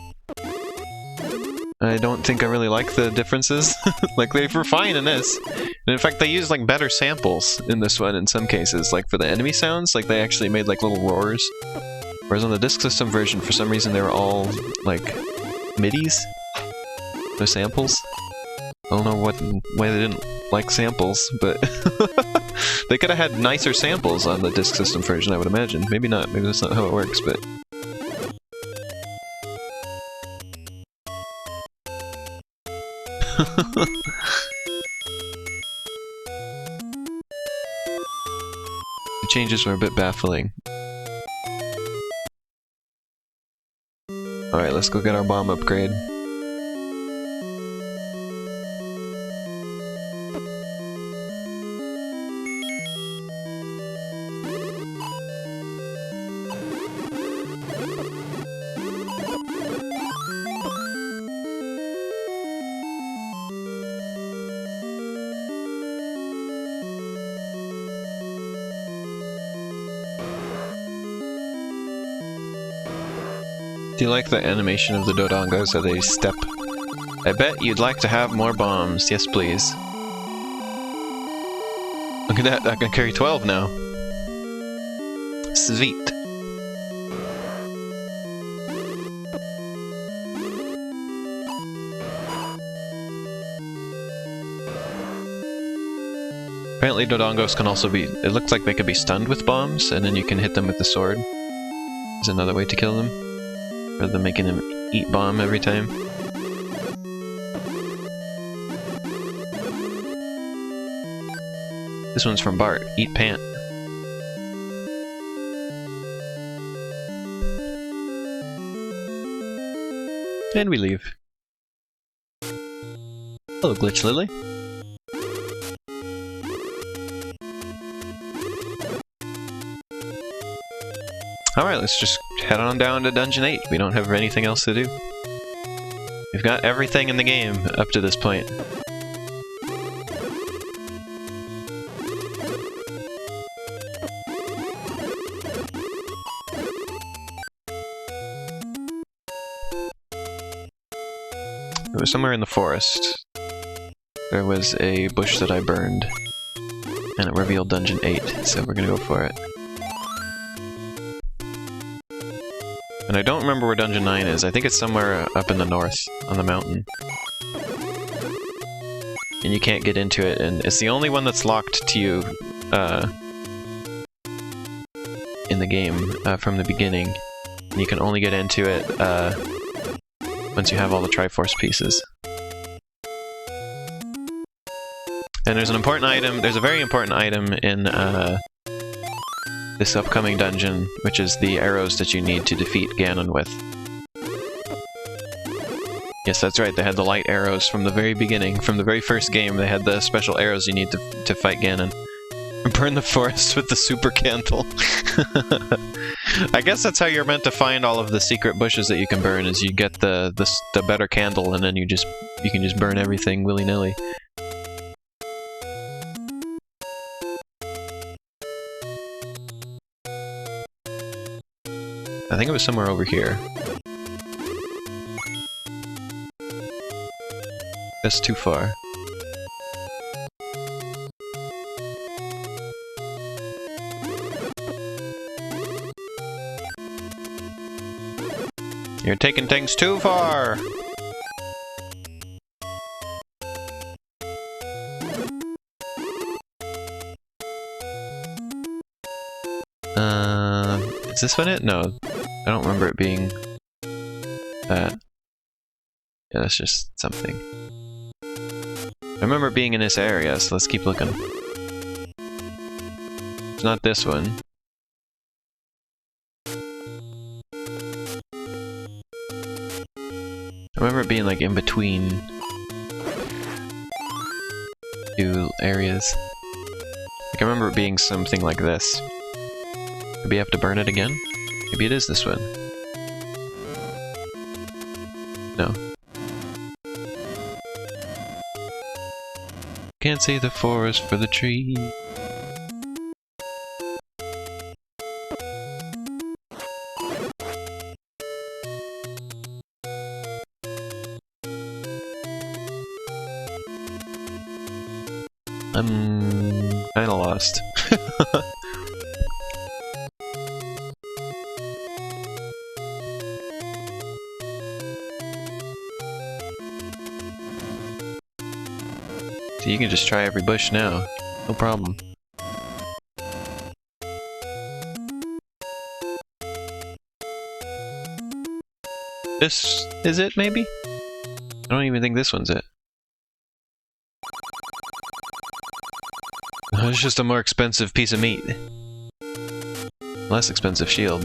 I don't think I really like the differences. Like, they were fine in this. And in fact, they used like better samples in this one in some cases. Like for the enemy sounds, like they actually made like little roars. Whereas on the Disk System version, for some reason, they were all, like, MIDIs? No samples? I don't know why they didn't like samples, but... they could have had nicer samples on the Disk System version, I would imagine. Maybe not, maybe that's not how it works, but... The changes were a bit baffling. Alright, let's go get our bomb upgrade. Do you like the animation of the Dodongos as they step? I bet you'd like to have more bombs. Yes, please. Look at that, I can carry 12 now. Sweet. Apparently Dodongos can also be... It looks like they could be stunned with bombs, and then you can hit them with the sword. There's another way to kill them, rather than making them eat bomb every time. This one's from Bart. Eat pant. And we leave. Hello, Glitch Lily. Alright, let's just head on down to Dungeon 8. We don't have anything else to do. We've got everything in the game up to this point. It was somewhere in the forest. There was a bush that I burned, and it revealed Dungeon 8, so we're gonna go for it. And I don't remember where Dungeon 9 is. I think it's somewhere up in the north, on the mountain. And you can't get into it, and it's the only one that's locked to you, in the game, from the beginning. And you can only get into it, once you have all the Triforce pieces. And there's an important item, there's a very important item in, this upcoming dungeon, which is the arrows that you need to defeat Ganon with. Yes, that's right, they had the light arrows from the very beginning, from the very first game, they had the special arrows you need to fight Ganon. Burn the forest with the super candle. I guess that's how you're meant to find all of the secret bushes that you can burn, is you get the better candle and then you can just burn everything willy-nilly. I think it was somewhere over here. That's too far. You're taking things too far! Is this one it? No. I don't remember it being that. Yeah, that's just something. I remember it being in this area, so let's keep looking. It's not this one. I remember it being like in between two areas. Like I remember it being something like this. Maybe I have to burn it again? Maybe it is this one. No. Can't see the forest for the tree. I'm kinda lost. So you can just try every bush now. No problem. This is it, maybe? I don't even think this one's it. Oh, it's just a more expensive piece of meat. Less expensive shield.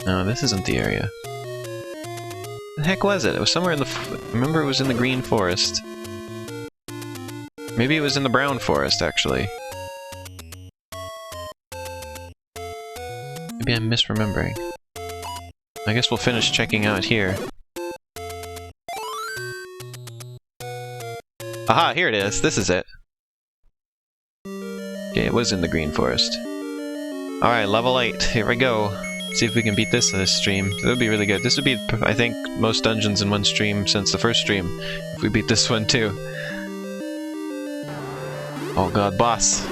No, this isn't the area. The heck was it? It was somewhere in the... remember it was in the green forest. Maybe it was in the brown forest, actually. Maybe I'm misremembering. I guess we'll finish checking out here. Aha, here it is. This is it. Okay, it was in the green forest. Alright, level 8. Here we go. See if we can beat this stream. That would be really good. This would be, I think, most dungeons in one stream since the first stream. If we beat this one too. Oh god, boss.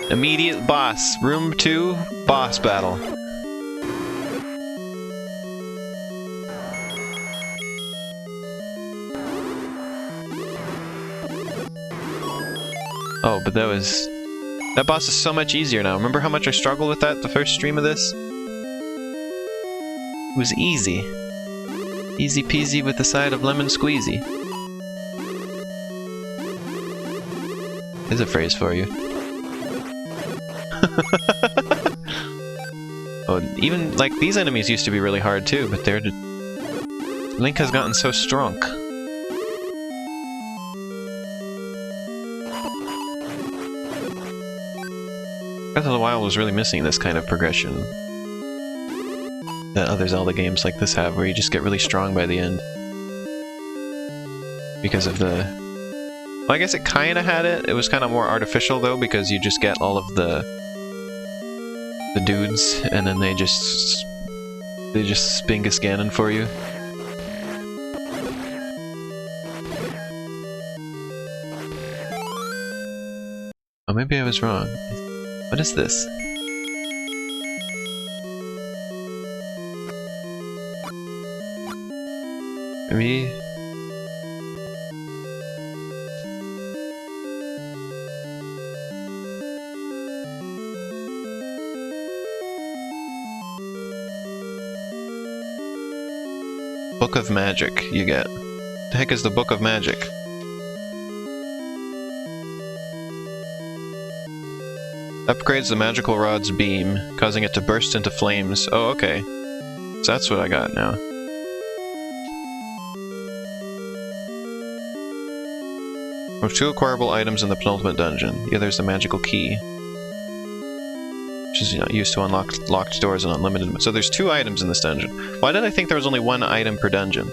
Immediate boss. Room 2, boss battle. Oh, but that boss is so much easier now. Remember how much I struggled with that the first stream of this? It was easy. Easy peasy with the side of lemon squeezy. Here's a phrase for you. Oh, even, like, these enemies used to be really hard too, but Link has gotten so strong. Breath of the Wild was really missing this kind of progression that other Zelda games like this have, where you just get really strong by the end. Because of the... Well, I guess it kinda had it. It was kinda more artificial though, because you just get all of the dudes, and then they just Spingus Ganon for you. Oh, maybe I was wrong. What is this? Maybe... Book of Magic, you get. The heck is the Book of Magic? Upgrades the magical rod's beam, causing it to burst into flames. Oh, okay. So that's what I got now. With 2 acquirable items in the penultimate dungeon. The other is the magical key, which is, you know, used to unlock locked doors and unlimited. So there's 2 items in this dungeon. Why did I think there was only 1 item per dungeon?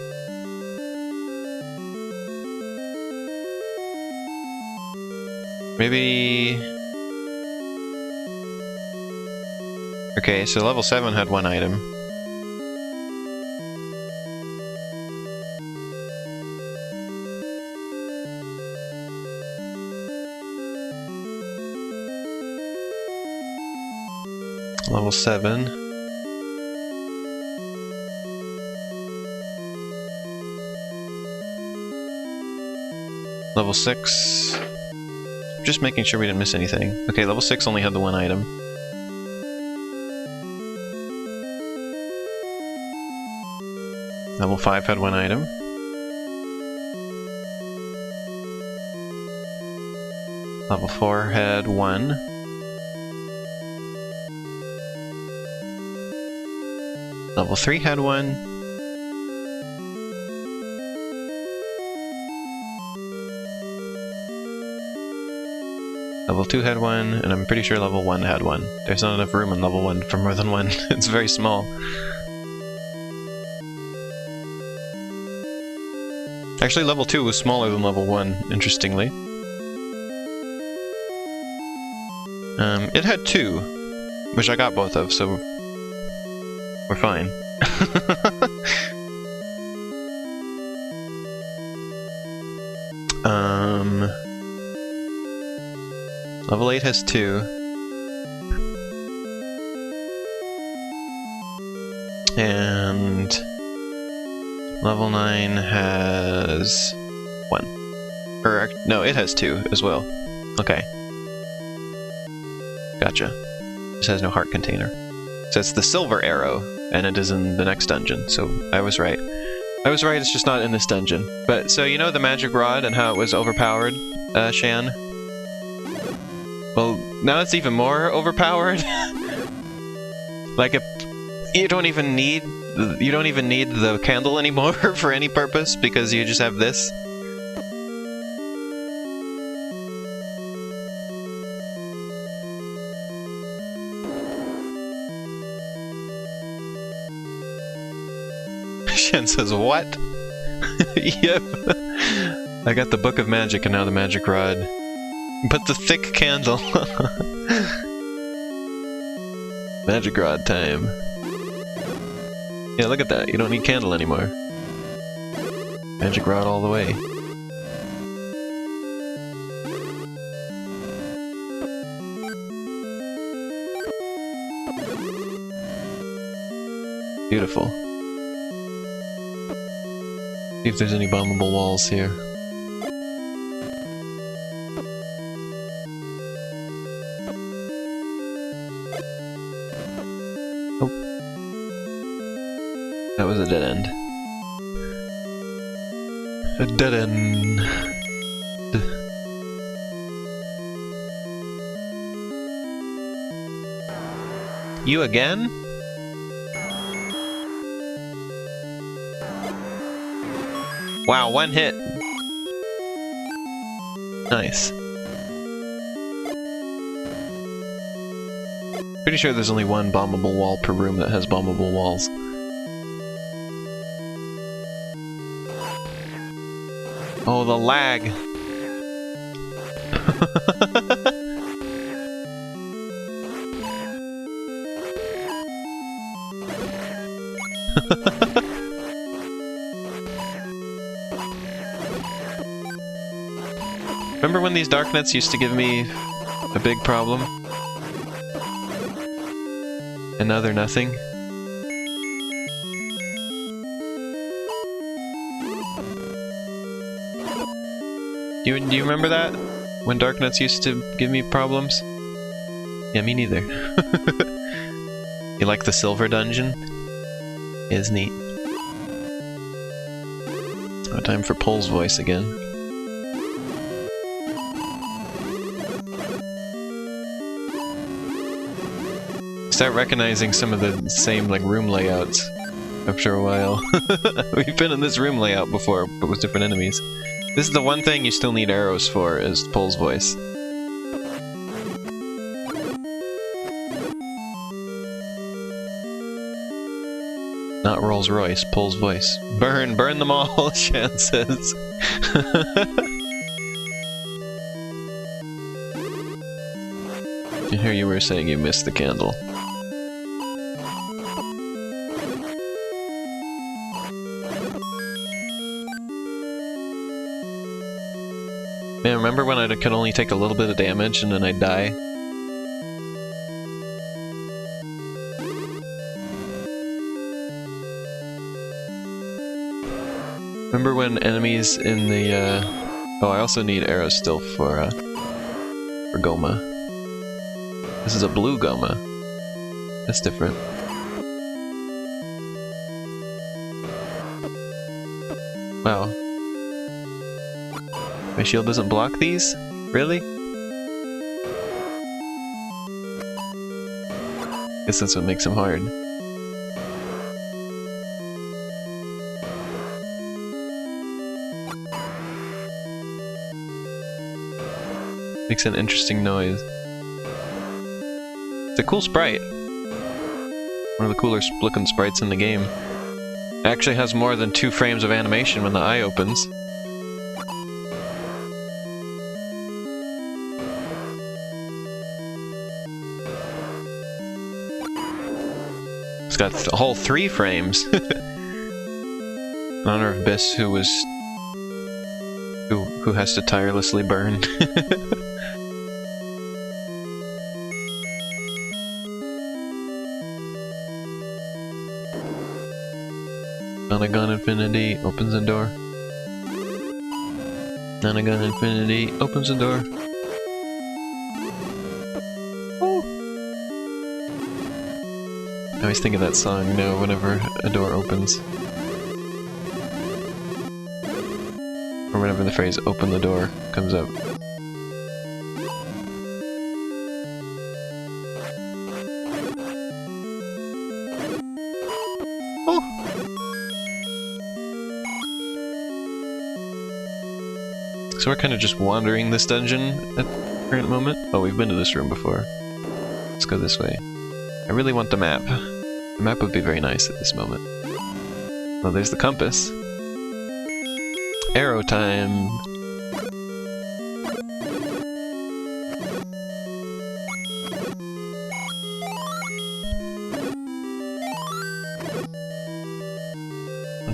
Maybe... Okay, so level 7 had 1 item. Level 7. Level 6. Just making sure we didn't miss anything. Okay, level 6 only had the 1 item. Level 5 had 1 item. Level 4 had 1. Level 3 had 1. Level 2 had 1, and I'm pretty sure level 1 had 1. There's not enough room in level 1 for more than 1. It's very small. Actually, level 2 was smaller than level 1, interestingly. It had 2, which I got both of, so we're fine. Level 8 has 2. And level 9 has 1. Or, no, it has 2 as well. Okay. Gotcha. This has no heart container. So it's the silver arrow, and it is in the next dungeon, so I was right. I was right, it's just not in this dungeon. But, so you know the magic rod and how it was overpowered, Shan? Well, now it's even more overpowered. Like, you don't even need the candle anymore for any purpose, because you just have this. Shen says, what? Yep. I got the Book of Magic and now the magic rod. But the thick candle. Magic rod time. Yeah, look at that. You don't need candle anymore. Magic rod all the way. Beautiful. See if there's any bombable walls here. Oh. That was a dead end. A dead end. You again? Wow, one hit. Nice. Pretty sure there's only one bombable wall per room that has bombable walls. Oh, the lag! Remember when these darknets used to give me a big problem? And now they're nothing? Do you remember that? When darknets used to give me problems? Yeah, me neither. You like the silver dungeon? It's neat. Oh, time for Pole's voice again. Start recognizing some of the same like room layouts after a while. We've been in this room layout before, but with different enemies. This is the one thing you still need arrows for, is Pole's voice. Not Rolls Royce, Pole's voice. Burn them all, Shan says. I hear you were saying you missed the candle. Man, remember when I could only take a little bit of damage and then I'd die? Remember when enemies in the, Oh, I also need arrows still for Goma. This is a blue Goma. That's different. Wow. My shield doesn't block these? Really? Guess that's what makes them hard. Makes an interesting noise. It's a cool sprite. One of the cooler looking sprites in the game. It actually has more than 2 frames of animation when the eye opens. It's got a whole 3 frames. In honor of Biss, who has to tirelessly burn. Nanagon Infinity opens the door. Nanagon Infinity opens the door. Oh. I always think of that song now whenever a door opens. Or whenever the phrase "open the door" comes up. Oh! So we're kind of just wandering this dungeon at the current moment. Oh, we've been to this room before. Let's go this way. I really want the map. The map would be very nice at this moment. Oh, there's the compass. Arrow time!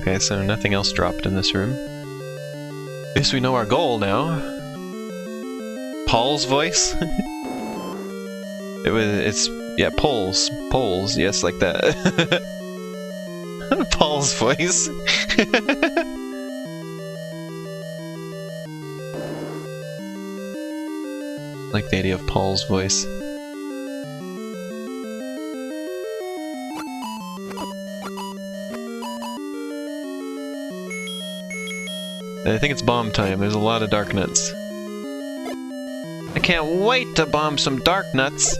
Okay, so nothing else dropped in this room. Guess we know our goal now. Paul's voice? Yeah, Poles, yes, like that. Paul's voice. Like the idea of Paul's voice. I think it's bomb time. There's a lot of dark nuts. I can't wait to bomb some dark nuts!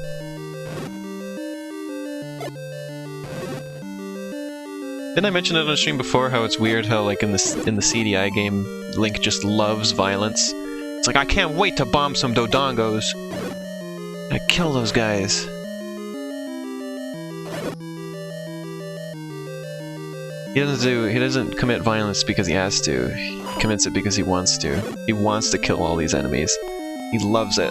Didn't I mention it on stream before, how it's weird how, like, in the CDI game, Link just loves violence? It's like, I can't wait to bomb some Dodongos! I kill those guys. He doesn't commit violence because he has to. He commits it because he wants to. He wants to kill all these enemies. He loves it.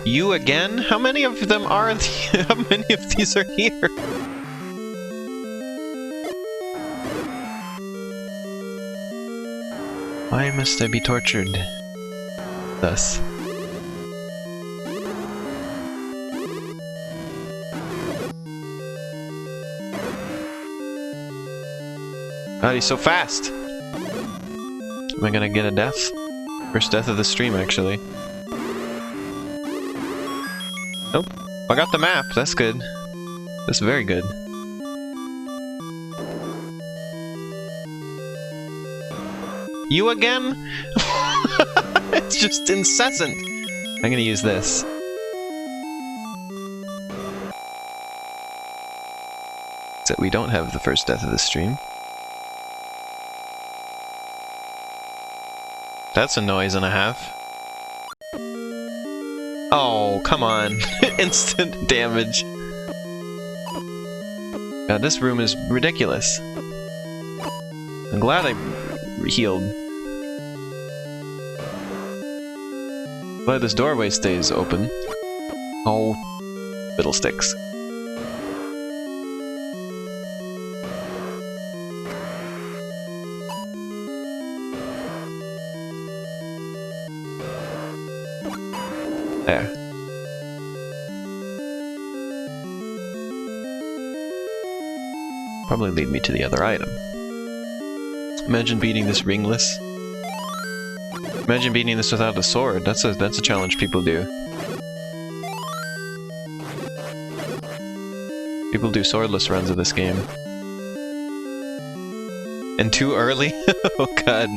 You again? How many of them are how many of these are here? Why must I be tortured thus? God, he's so fast! Am I gonna get a death? First death of the stream, actually. Nope. I got the map, that's good. That's very good. You again? It's just incessant! I'm gonna use this. Except we don't have the first death of the stream. That's a noise and a half. Oh, come on. Instant damage. God, this room is ridiculous. I'm glad I healed. Glad this doorway stays open. Oh, fiddlesticks. There. Probably lead me to the other item. Imagine beating this ringless. Imagine beating this without a sword. That's a challenge people do. People do swordless runs of this game. And too early? Oh god.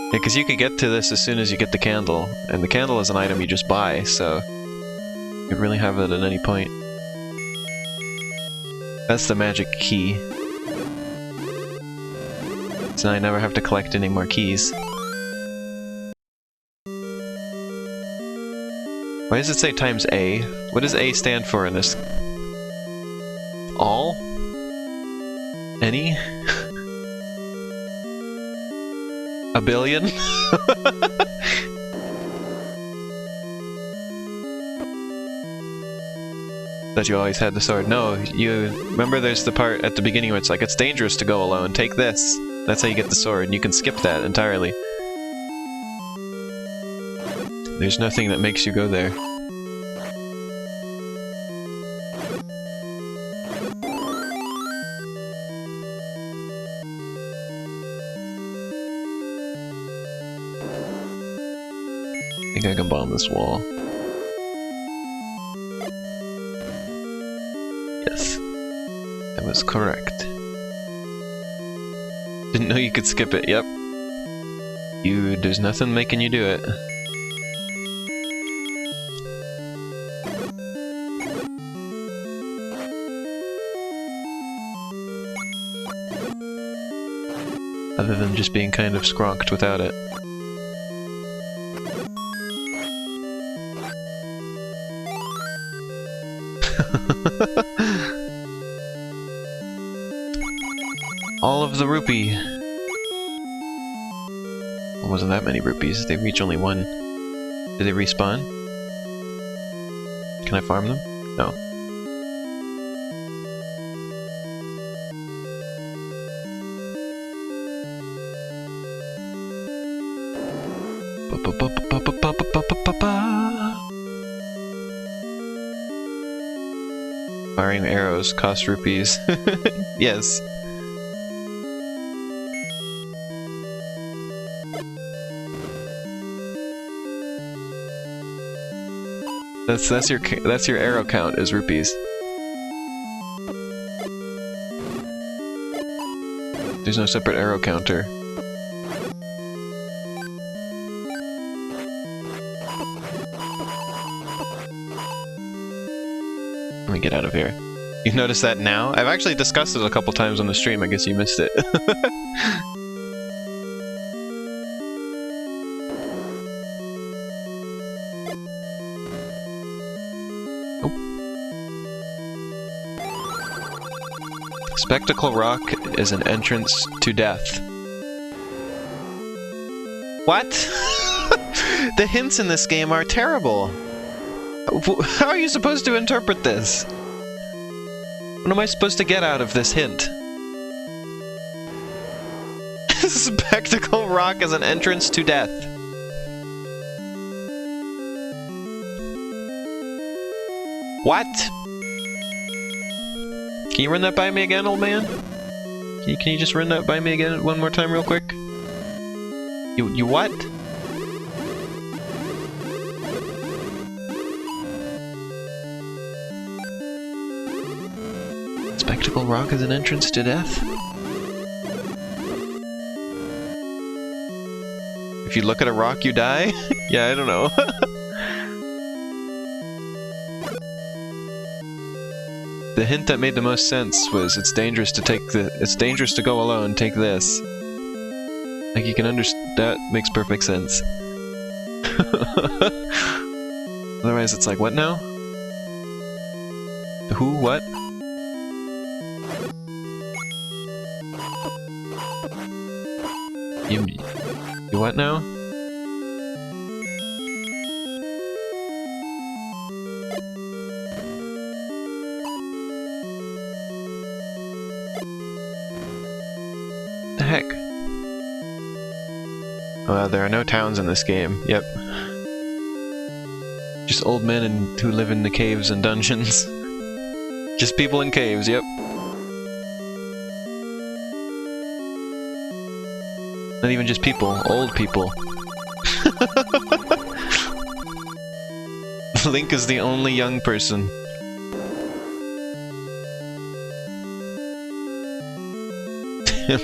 Yeah, because you could get to this as soon as you get the candle, and the candle is an item you just buy, so you could really have it at any point. That's the magic key. So now I never have to collect any more keys. Why does it say times A? What does A stand for in this? All? Any? A billion? That you always had the sword. No, you remember there's the part at the beginning where it's like, it's dangerous to go alone, take this. That's how you get the sword, and you can skip that entirely. There's nothing that makes you go there. I think I can bomb this wall. Yes. That was correct. Didn't know you could skip it, yep. There's nothing making you do it. Other than just being kind of skronked without it. All of the rupee. wasn't that many rupees. They reach only one. Do they respawn? Can I farm them? No. Firing arrows cost rupees. Yes. That's your arrow count is rupees. There's no separate arrow counter. Let me get out of here. You've noticed that now? I've actually discussed it a couple times on the stream, I guess you missed it. Spectacle Rock is an entrance to death. What? The hints in this game are terrible. How are you supposed to interpret this? What am I supposed to get out of this hint? Spectacle Rock is an entrance to death. What? Can you run that by me again, old man? Can you just run that by me again one more time real quick? You what? Spectacle Rock is an entrance to death? If you look at a rock, you die? Yeah, I don't know. The hint that made the most sense was it's dangerous to go alone, take this. Like you can understand, that makes perfect sense. Otherwise it's like, what now? Who, what? You what now? The heck? There are no towns in this game. Yep. Just old men who live in the caves and dungeons. Just people in caves, yep. Not even just people, old people. Link is the only young person.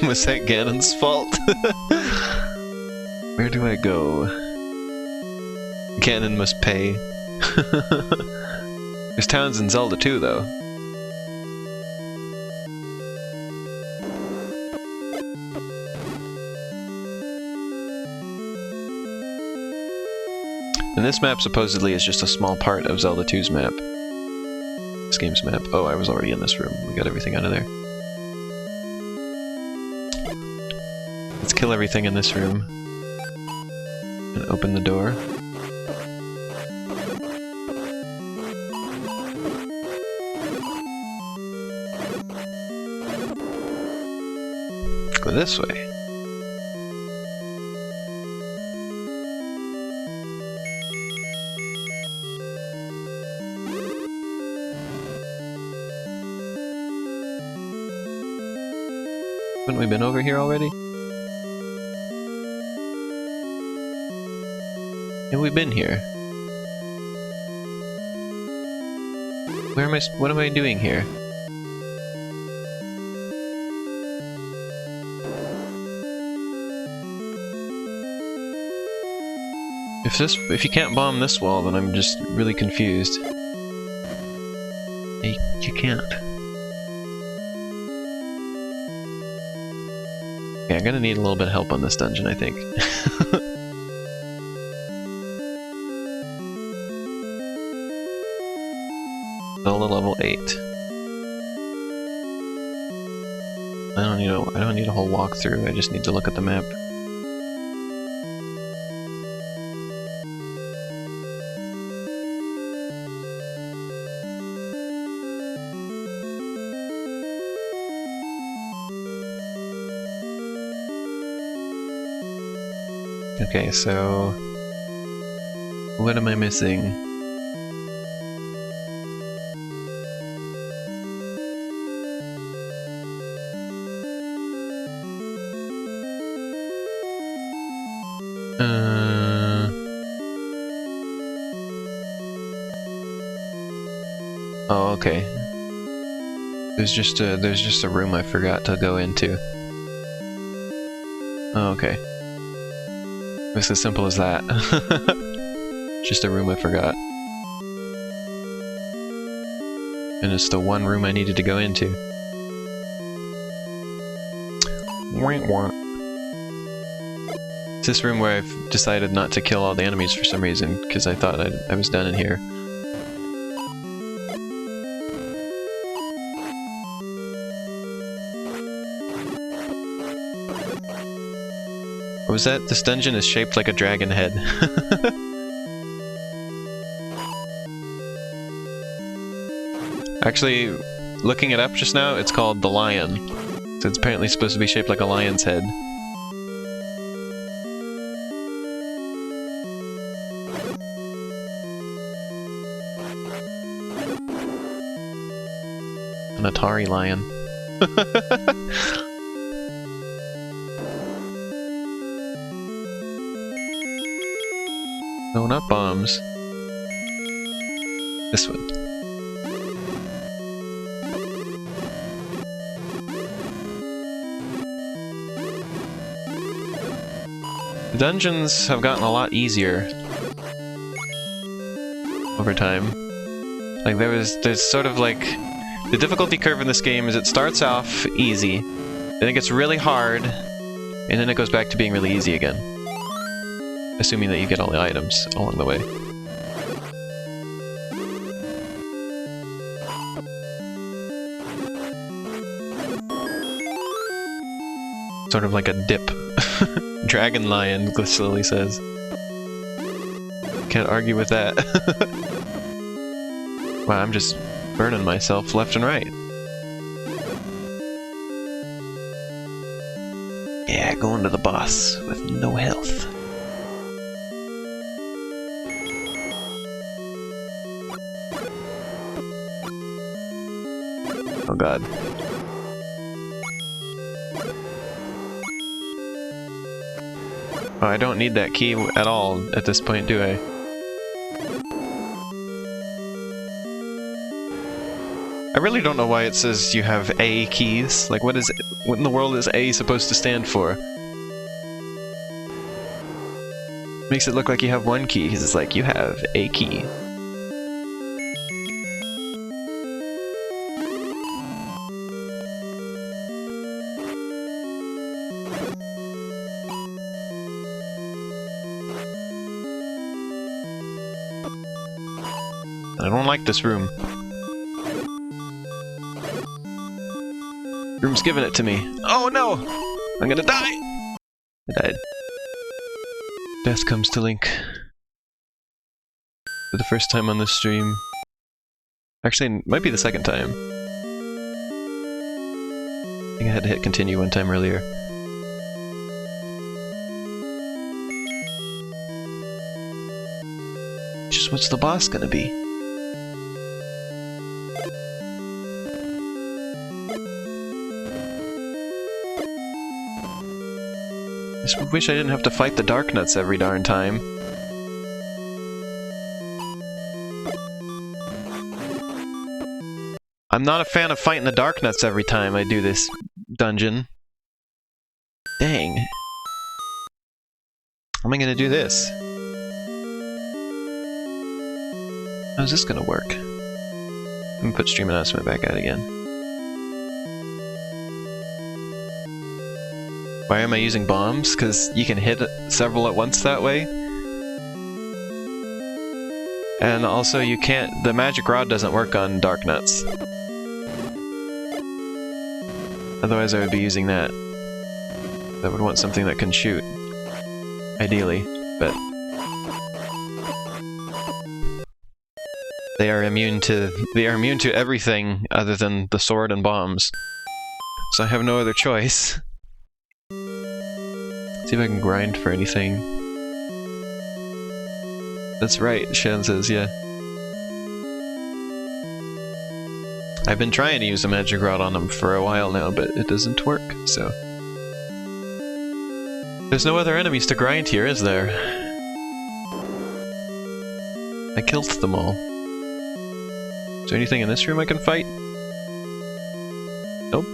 Was that Ganon's fault? Where do I go? Ganon must pay. There's towns in Zelda too, though. And this map supposedly is just a small part of Zelda 2's map. This game's map. Oh, I was already in this room. We got everything out of there. Let's kill everything in this room. And open the door. Go this way. Haven't we been over here already? Have we been here? What am I doing here? If you can't bomb this wall, then I'm just really confused. You can't. Yeah, I'm gonna need a little bit of help on this dungeon, I think. Zelda level 8. I don't need a whole walkthrough, I just need to look at the map. Okay, so what am I missing? Oh, okay. There's just a room I forgot to go into. Oh, okay. It's as simple as that. Just a room I forgot. And it's the one room I needed to go into. It's this room where I've decided not to kill all the enemies for some reason, because I thought I was done in here. Was that this dungeon is shaped like a dragon head? Actually, looking it up just now, it's called the Lion. So it's apparently supposed to be shaped like a lion's head. An Atari lion. No, not bombs. This one. The dungeons have gotten a lot easier over time. Like there's sort of like the difficulty curve in this game is it starts off easy, then it gets really hard, and then it goes back to being really easy again. Assuming that you get all the items along the way. Sort of like a dip. Dragon Lion, Glitchlily says. Can't argue with that. Wow, I'm just burning myself left and right. Yeah, going to the boss with no health. Oh god. Oh, I don't need that key at all at this point, do I? I really don't know why it says you have A keys. Like, what in the world is A supposed to stand for? Makes it look like you have one key, because it's like, you have a key. I don't like this room. Room's giving it to me. Oh no! I'm gonna die! I died. Death comes to Link. For the first time on this stream. Actually, it might be the second time. I think I had to hit continue one time earlier. Just what's the boss gonna be? I just wish I didn't have to fight the Dark Nuts every darn time. I'm not a fan of fighting the Dark Nuts every time I do this dungeon. Dang. How am I gonna do this? How's this gonna work? I'm gonna put stream announcement back out again. Why am I using bombs? Because you can hit several at once that way. And also you can't... the magic rod doesn't work on Dark Nuts. Otherwise I would be using that. I would want something that can shoot. Ideally, but... They are immune to everything other than the sword and bombs. So I have no other choice. See if I can grind for anything. That's right, Shan says, yeah. I've been trying to use a magic rod on them for a while now, but it doesn't work, so... There's no other enemies to grind here, is there? I killed them all. Is there anything in this room I can fight? Nope.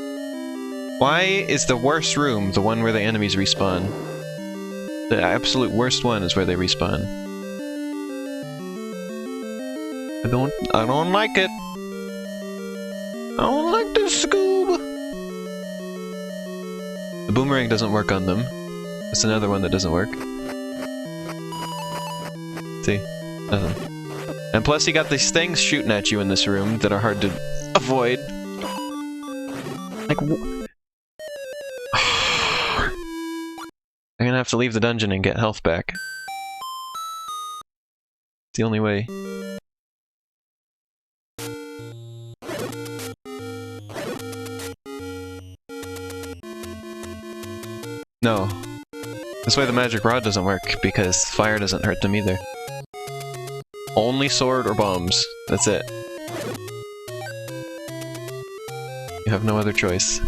Why is the worst room the one where the enemies respawn? The absolute worst one is where they respawn. I don't like it. I don't like this Scoob! The boomerang doesn't work on them. That's another one that doesn't work. See? Nothing. And plus you got these things shooting at you in this room that are hard to avoid. Like, I'm gonna have to leave the dungeon and get health back. It's the only way. No. This way the magic rod doesn't work, because fire doesn't hurt them either. Only sword or bombs. That's it. You have no other choice.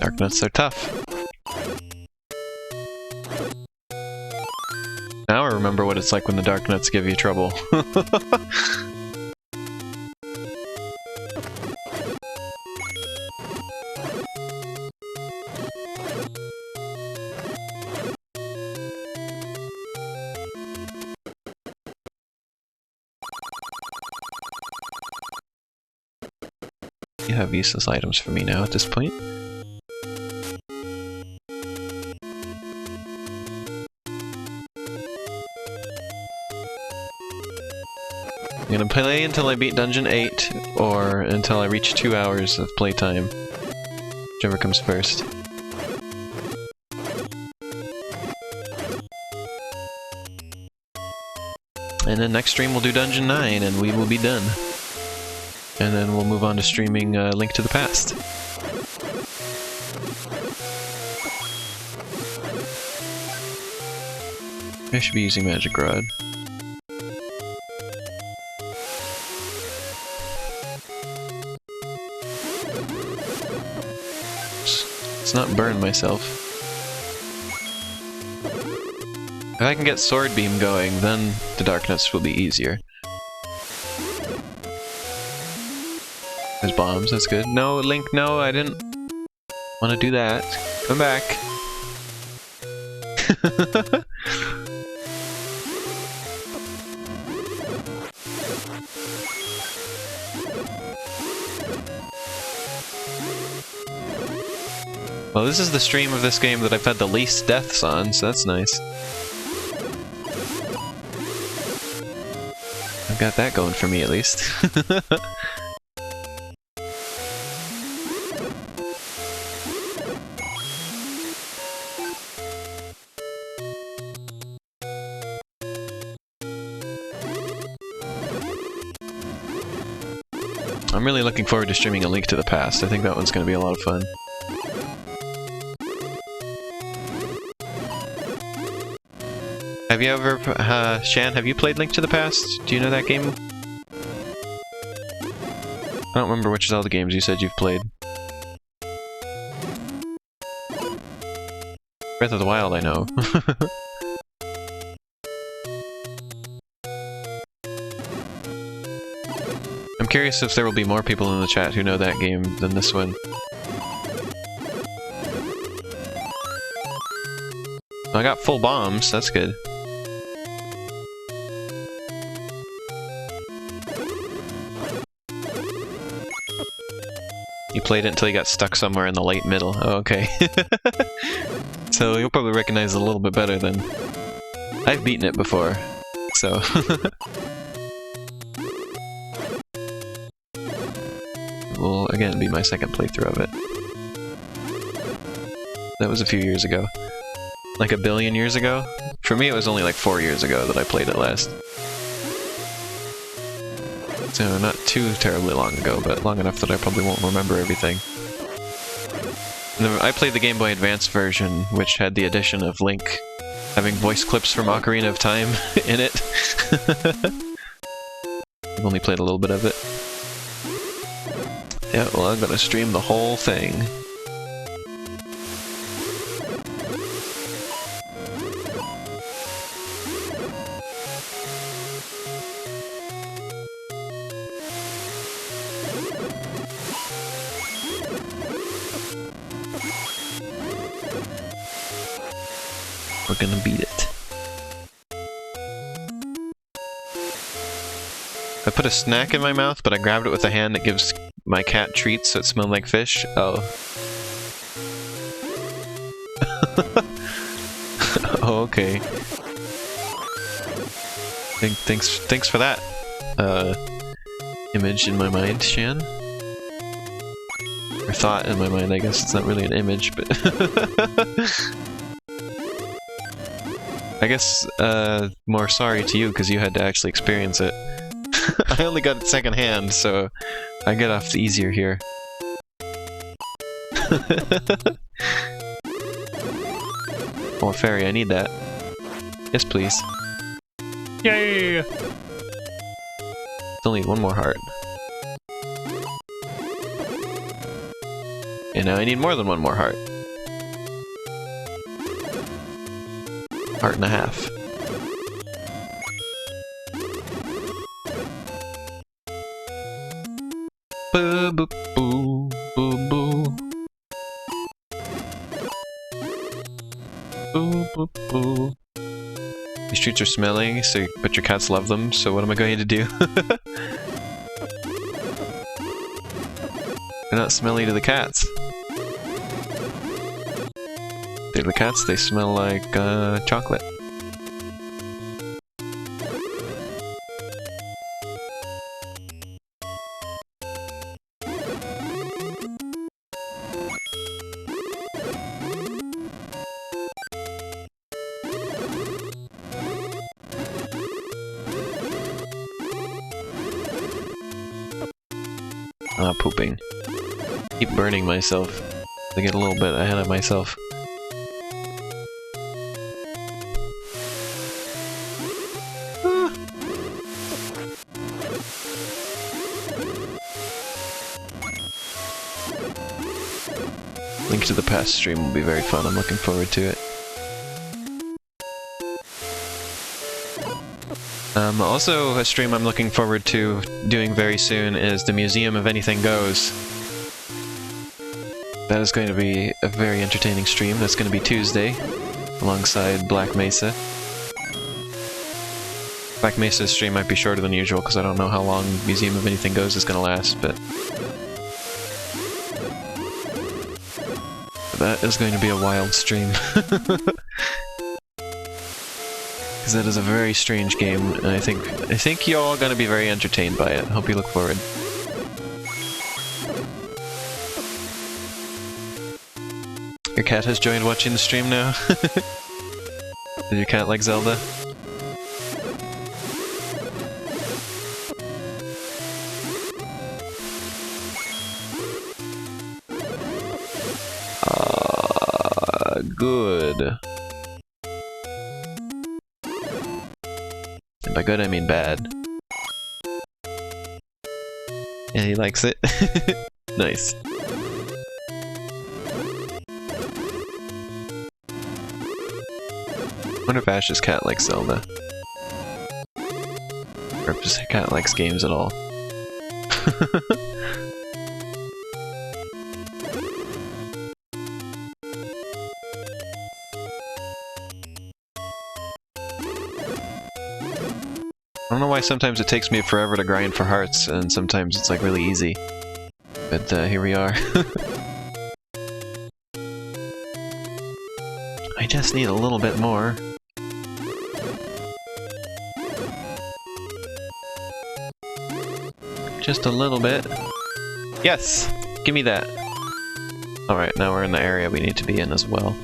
Dark nuts are tough. Now I remember what it's like when the dark nuts give you trouble. You have useless items for me now at this point. I'm gonna play until I beat Dungeon 8, or until I reach 2 hours of playtime. Whichever comes first. And then next stream we'll do Dungeon 9, and we will be done. And then we'll move on to streaming Link to the Past. I should be using Magic Rod. Let's not burn myself. If I can get Sword Beam going, then the Darkness will be easier. There's bombs, that's good. No, Link, no, I didn't want to do that. Come back. Well, this is the stream of this game that I've had the least deaths on, so that's nice. I've got that going for me, at least. I'm really looking forward to streaming A Link to the Past. I think that one's going to be a lot of fun. Have you ever, Shan, have you played Link to the Past? Do you know that game? I don't remember which Zelda games you said you've played. Breath of the Wild, I know. I'm curious if there will be more people in the chat who know that game than this one. I got full bombs, that's good. You played it until you got stuck somewhere in the late middle. Oh, okay. So you'll probably recognize it a little bit better than... I've beaten it before, so... It will, again, be my second playthrough of it. That was a few years ago. Like a billion years ago? For me it was only like 4 years ago that I played it last. So not too terribly long ago, but long enough that I probably won't remember everything. I played the Game Boy Advance version, which had the addition of Link having voice clips from Ocarina of Time in it. I've only played a little bit of it. Yeah, well, I'm gonna stream the whole thing. We're gonna beat it. I put a snack in my mouth, but I grabbed it with a hand that gives my cat treats so it smelled like fish. Oh. Oh, okay. Thanks for that, image in my mind, Shan. Or thought in my mind, I guess. It's not really an image, but... I guess, more sorry to you, because you had to actually experience it. I only got it secondhand, so I get off the easier here. Oh, fairy, I need that. Yes, please. Yay! Still need one more heart. And now I need more than one more heart. Heart and a half. Boo boo boo boo boo. Boo boo boo. These treats are smelly, but your cats love them, so what am I going to do? They're not smelly to the cats. They're the cats, they smell like chocolate. Pooping. Keep burning myself. I get a little bit ahead of myself. Link to the Past stream will be very fun. I'm looking forward to it. Also, a stream I'm looking forward to doing very soon is the Museum of Anything Goes. That is going to be a very entertaining stream. That's going to be Tuesday, alongside Black Mesa. Black Mesa's stream might be shorter than usual because I don't know how long Museum of Anything Goes is going to last, but... that is going to be a wild stream. Because that is a very strange game, and I think you're all gonna be very entertained by it. Hope you look forward. Your cat has joined watching the stream now? Did your cat like Zelda? Good. And by good, I mean bad. Yeah, he likes it. Nice. Wonder if Ash's cat likes Zelda. Or if his cat likes games at all. I don't know why sometimes it takes me forever to grind for hearts, and sometimes it's like really easy. But here we are. I just need a little bit more. Just a little bit. Yes! Give me that! Alright, now we're in the area we need to be in as well.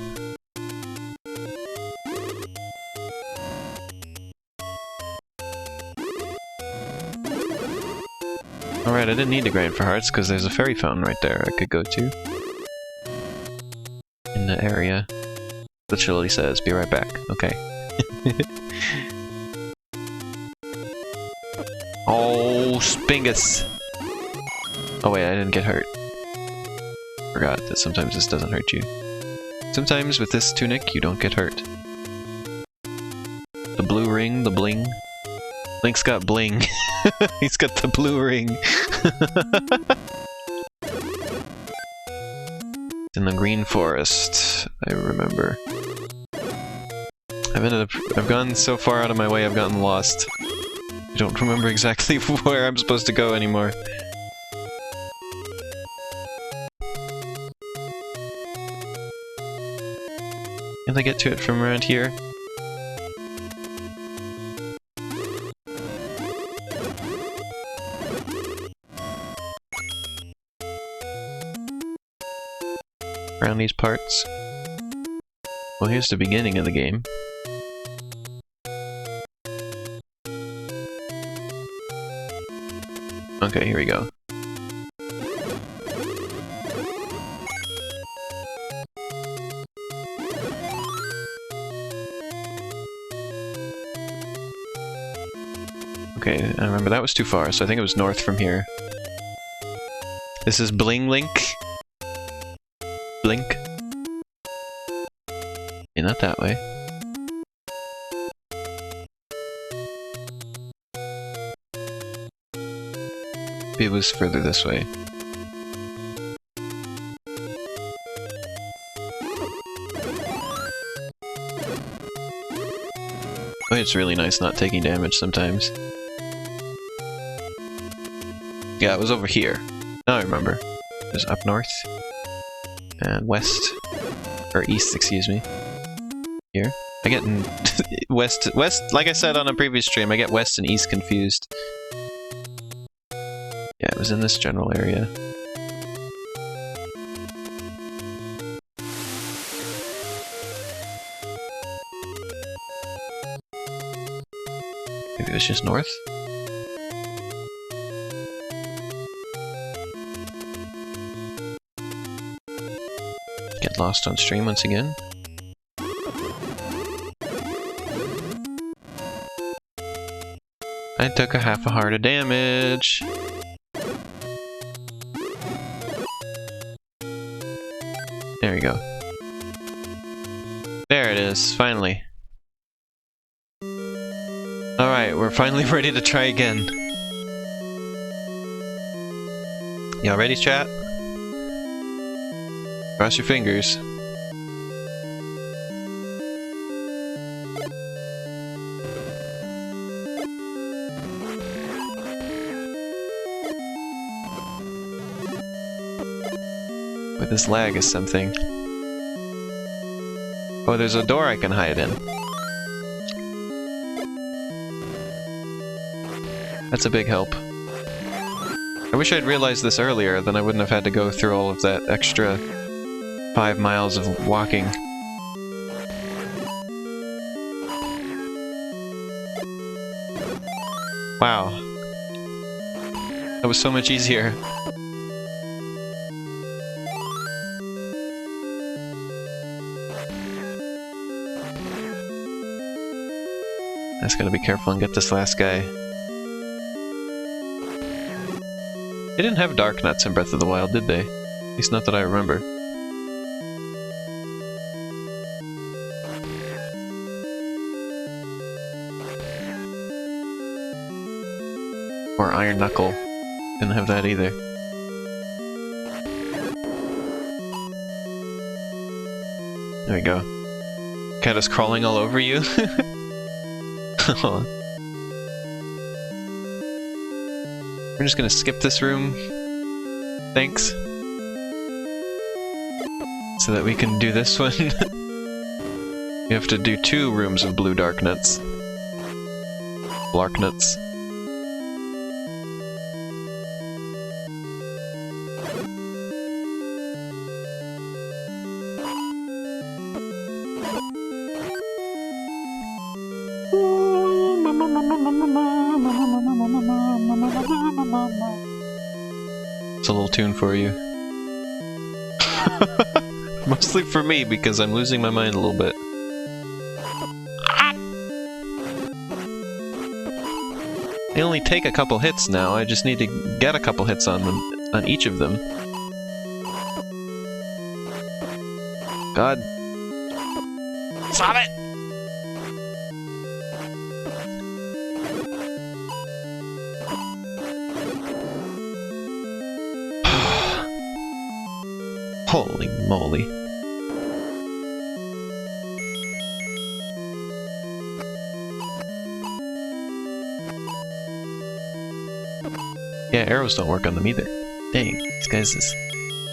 Alright, I didn't need to grind for hearts because there's a fairy fountain right there I could go to. In the area. Literally says, be right back. Okay. Oh, Spingus! Oh wait, I didn't get hurt. Forgot that sometimes this doesn't hurt you. Sometimes with this tunic, you don't get hurt. The blue ring, the bling. Link's got bling. He's got the blue ring. In the green forest, I remember. I've gone so far out of my way I've gotten lost. I don't remember exactly where I'm supposed to go anymore. Can I get to it from around here? Around these parts? Well, here's the beginning of the game. Okay, here we go. Okay, I remember that was too far, so I think it was north from here. This is Bling Link. Blink. Yeah, not that way. Maybe it was further this way. Oh, it's really nice not taking damage sometimes. Yeah, it was over here. Now I remember. It was up north. And west. Or east, excuse me. Here. I get west, like I said on a previous stream, I get west and east confused. Yeah, it was in this general area. Maybe it was just north? Get lost on stream once again. I took a half a heart of damage. There we go. There it is, finally. Alright, we're finally ready to try again. Y'all ready, chat? Cross your fingers. But this lag is something. Oh, there's a door I can hide in. That's a big help. I wish I'd realized this earlier, then I wouldn't have had to go through all of that extra 5 miles of walking. Wow. That was so much easier. I just gotta be careful and get this last guy. They didn't have dark nuts in Breath of the Wild, did they? At least not that I remember. Or Iron Knuckle. Didn't have that either. There we go. Cat is crawling all over you. We're just gonna skip this room. Thanks. So that we can do this one. We have to do 2 rooms of blue dark nuts. Blark nuts. It's a little tune for you. Mostly for me, because I'm losing my mind a little bit. They only take a couple hits now, I just need to get a couple hits on them, on each of them. God. Stop it! Holy moly. Yeah, arrows don't work on them either. Dang, these guys is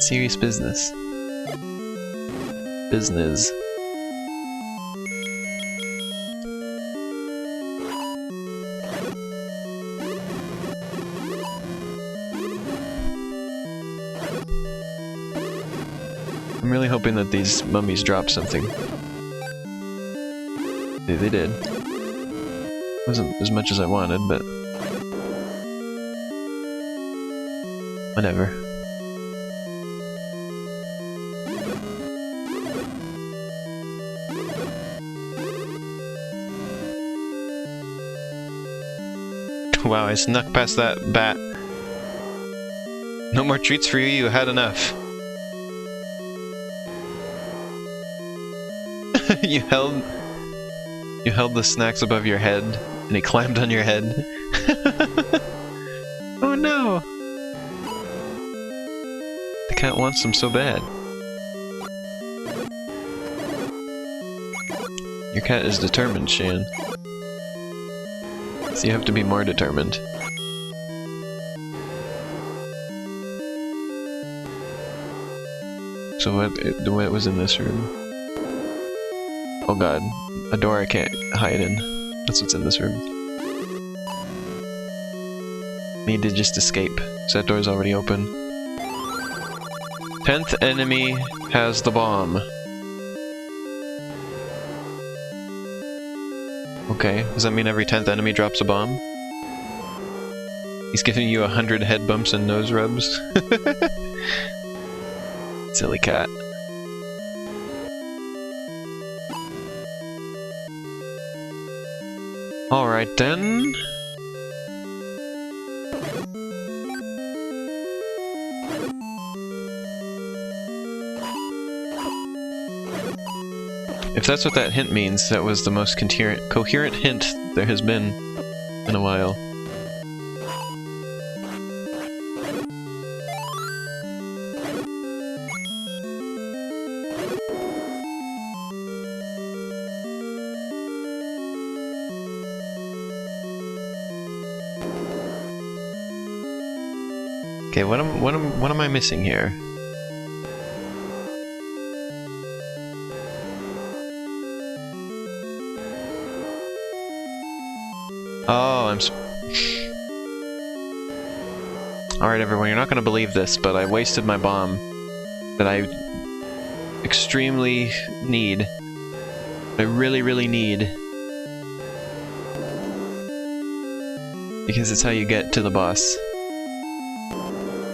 serious business. Business. I'm really hoping that these mummies drop something. They did. Wasn't as much as I wanted, but whatever. Wow, I snuck past that bat. No more treats for you, you had enough. You held the snacks above your head, and he climbed on your head. Oh no! The cat wants them so bad. Your cat is determined, Shan. So you have to be more determined. So what was in this room? Oh god, a door I can't hide in. That's what's in this room. Need to just escape, so that door's already open. 10th enemy has the bomb. Okay, does that mean every 10th enemy drops a bomb? He's giving you 100 head bumps and nose rubs? Silly cat. Alright then. If that's what that hint means, that was the most coherent hint there has been in a while. Okay, what am I missing here? Oh, Alright everyone, you're not gonna believe this, but I wasted my bomb that I extremely need. I really, really need. Because it's how you get to the boss.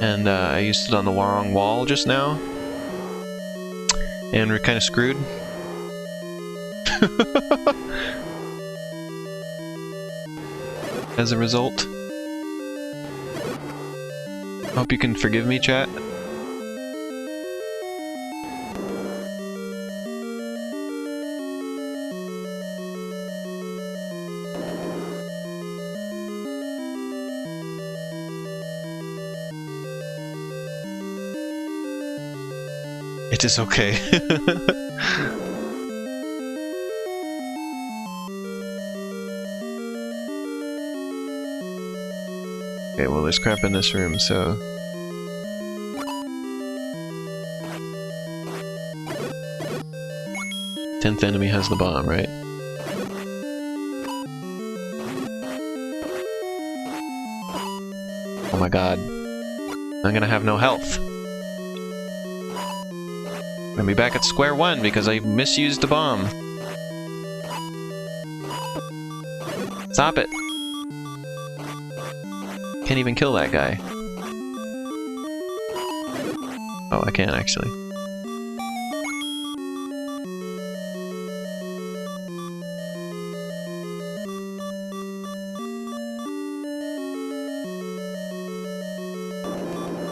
And I used it on the wrong wall just now. And we're kind of screwed. As a result. Hope you can forgive me, chat. It is okay. Okay, well there's crap in this room, so... Tenth enemy has the bomb, right? Oh my god. I'm gonna have no health. I'm gonna be back at square one because I misused the bomb. Stop it! Can't even kill that guy. Oh, I can actually.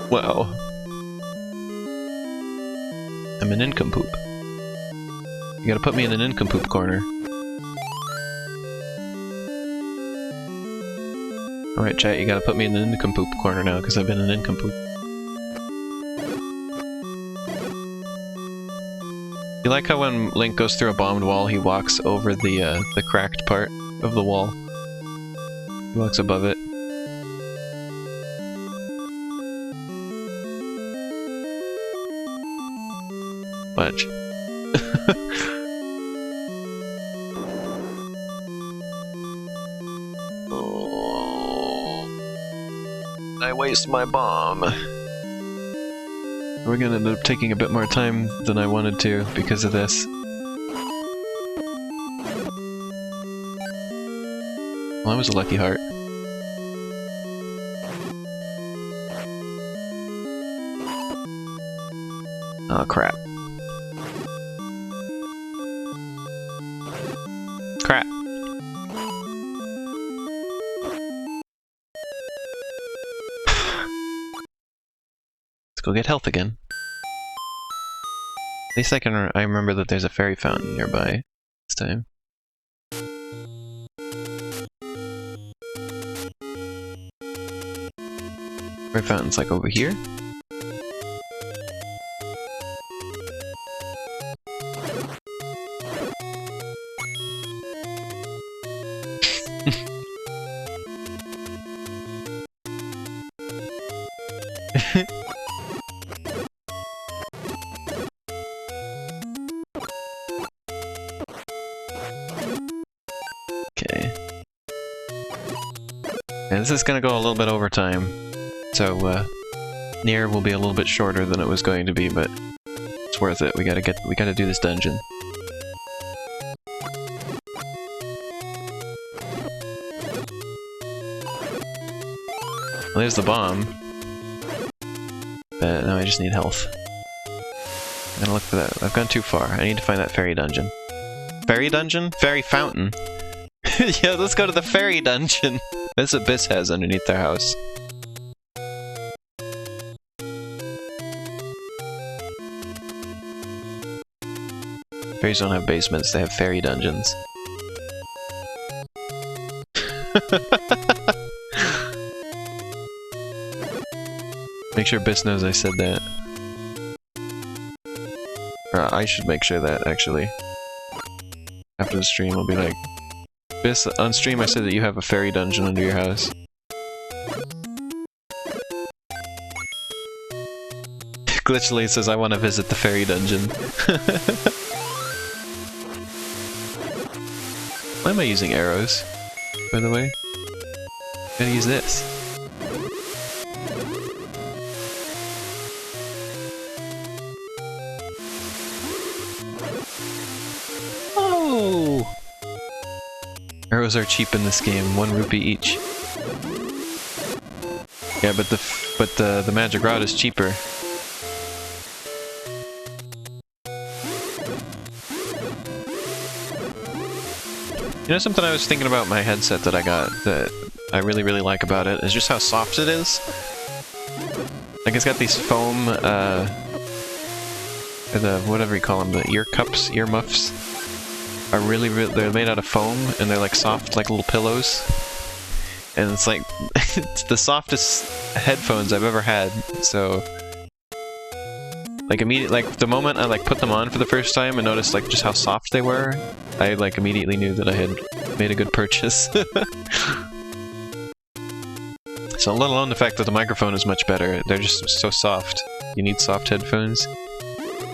Wow. I'm an nincompoop. You gotta put me in a nincompoop corner. Alright, chat, you gotta put me in the nincompoop corner now, because I've been a nincompoop. You like how when Link goes through a bombed wall, he walks over the cracked part of the wall? He walks above it. Watch. Oh, I waste my bomb. We're gonna end up taking a bit more time than I wanted to because of this. Well, that was a lucky heart. Oh crap. Crap. Let's go get health again. At least I remember that there's a fairy fountain nearby this time. Fairy fountain's like over here. Okay. And this is gonna go a little bit over time, so Nier will be a little bit shorter than it was going to be, but it's worth it. We gotta do this dungeon. Well, there's the bomb. But now I just need health. I'm gonna look for that. I've gone too far. I need to find that fairy dungeon. Fairy dungeon? Fairy fountain. Yeah, let's go to the fairy dungeon. This abyss has underneath their house. Fairies don't have basements, they have fairy dungeons. Make sure Biss knows I said that. Or I should make sure that, actually. After the stream, I'll be like, Biss, on stream I said that you have a fairy dungeon under your house. Glitchly says I want to visit the fairy dungeon. Why am I using arrows, by the way? Gotta use this. Oh! Arrows are cheap in this game, 1 rupee each. Yeah, but the magic rod is cheaper. You know something I was thinking about my headset that I got that I really like about it is just how soft it is. Like it's got these foam, whatever you call them, the ear cups, ear muffs. Are they're made out of foam and they're like soft, like little pillows. And it's like, it's the softest headphones I've ever had, so... Like the moment I like put them on for the first time and noticed like just how soft they were, I like immediately knew that I had made a good purchase. So let alone the fact that the microphone is much better, they're just so soft. You need soft headphones.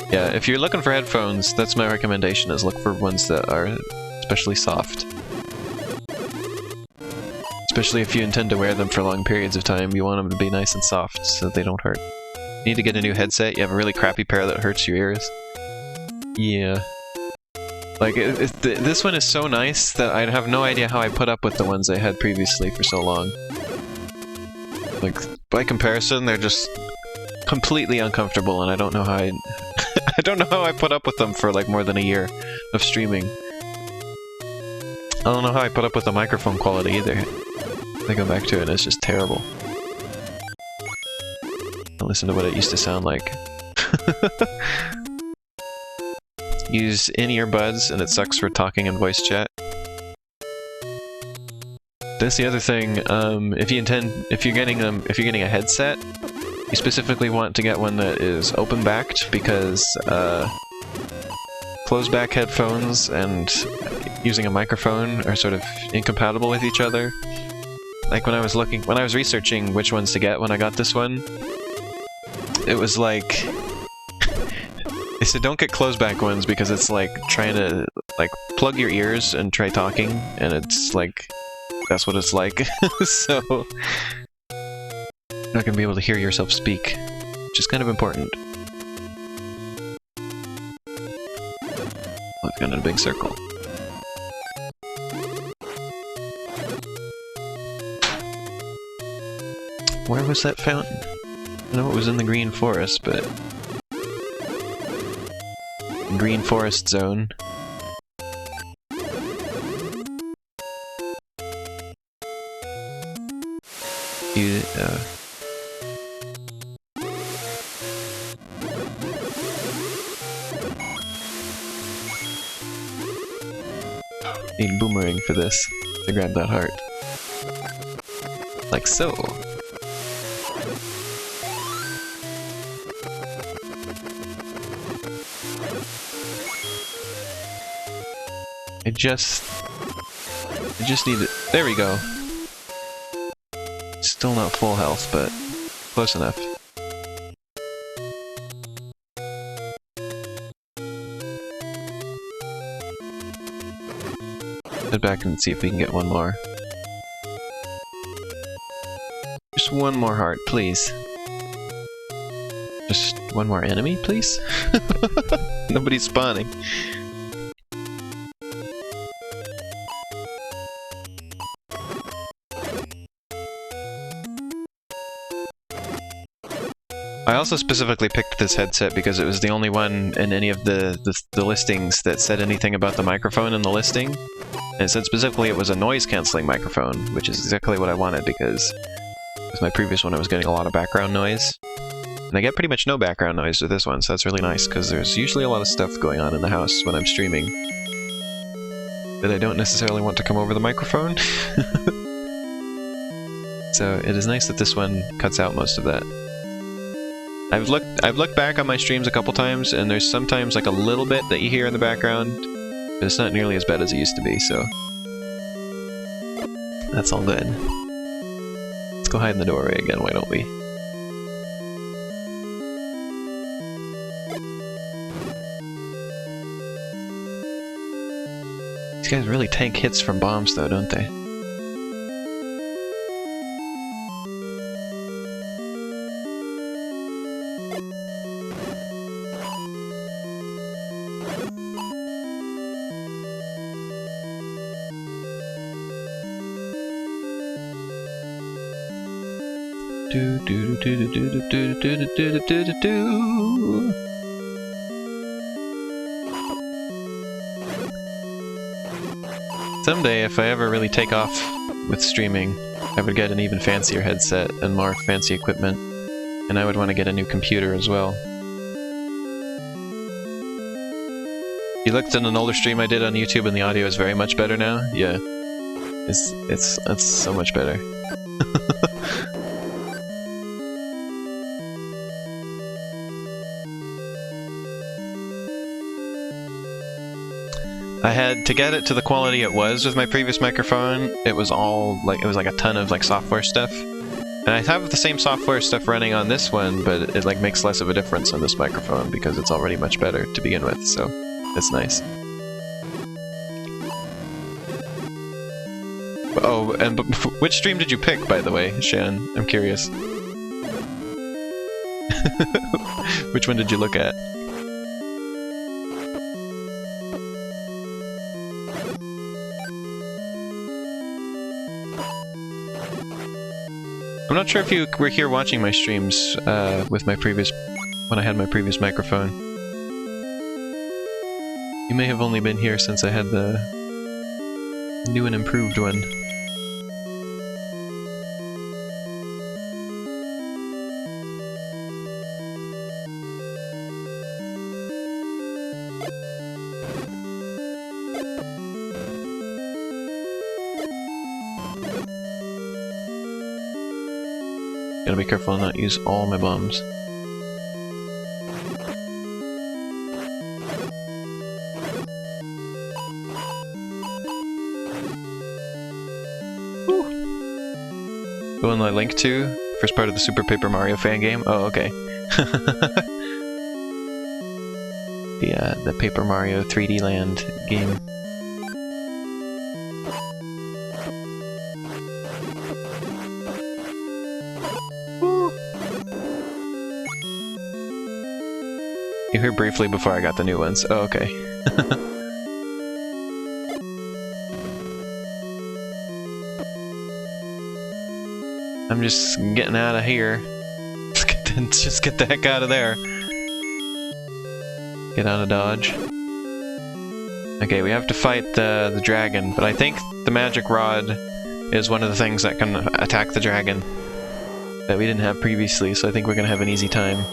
Yeah, if you're looking for headphones, that's my recommendation, is look for ones that are especially soft. Especially if you intend to wear them for long periods of time, you want them to be nice and soft so that they don't hurt. You need to get a new headset, you have a really crappy pair that hurts your ears. Yeah. Like, this one is so nice that I have no idea how I put up with the ones I had previously for so long. Like, by comparison, they're just completely uncomfortable, and I don't know how I... I don't know how I put up with them for like more than a year of streaming. I don't know how I put up with the microphone quality either. I go back to it and it's just terrible. I listen to what it used to sound like. Use in-ear buds and it sucks for talking and voice chat. That's the other thing. If you're getting a headset, you specifically want to get one that is open-backed because closed-back headphones and using a microphone are sort of incompatible with each other. Like when I was researching which ones to get when I got this one, it was like they said don't get closed-back ones because it's like trying to like plug your ears and try talking, and it's like that's what it's like. So you're not gonna be able to hear yourself speak, which is kind of important. I've gone in a big circle. Where was that fountain? I know it was in the Green Forest, but... Green Forest Zone. Need boomerang for this, to grab that heart. Like so. I just need it. There we go. Still not full health, but close enough. Head back and see if we can get one more. Just one more heart, please. Just one more enemy, please? Nobody's spawning. I also specifically picked this headset because it was the only one in any of the listings that said anything about the microphone in the listing. And it said specifically it was a noise-canceling microphone, which is exactly what I wanted because with my previous one I was getting a lot of background noise. And I get pretty much no background noise with this one, so that's really nice because there's usually a lot of stuff going on in the house when I'm streaming that I don't necessarily want to come over the microphone. So it is nice that this one cuts out most of that. I've looked back on my streams a couple times, and there's sometimes like a little bit that you hear in the background, but it's not nearly as bad as it used to be, so that's all good. Let's go hide in the doorway again, why don't we? These guys really tank hits from bombs though, don't they? Someday, if I ever really take off with streaming, I would get an even fancier headset and more fancy equipment, and I would want to get a new computer as well. You looked at an older stream I did on YouTube and the audio is very much better now? Yeah. It's so much better. I had to get it to the quality it was with my previous microphone. It was all like a ton of like software stuff, and I have the same software stuff running on this one, but it like makes less of a difference on this microphone because it's already much better to begin with. So it's nice. Oh, and which stream did you pick, by the way, Shan? I'm curious. Which one did you look at? I'm I'm not sure if you were here watching my streams with my previous... when I had my previous microphone. You may have only been here since I had the new and improved one. Gotta be careful and not use all my bombs. Going like Link 2, first part of the Super Paper Mario fan game. Oh, okay. The Paper Mario 3D Land game. You heard briefly before I got the new ones. Oh, okay. I'm just getting out of here. Just get the heck out of there. Get out of Dodge. Okay, we have to fight the dragon, but I think the magic rod is one of the things that can attack the dragon that we didn't have previously, so I think we're gonna have an easy time.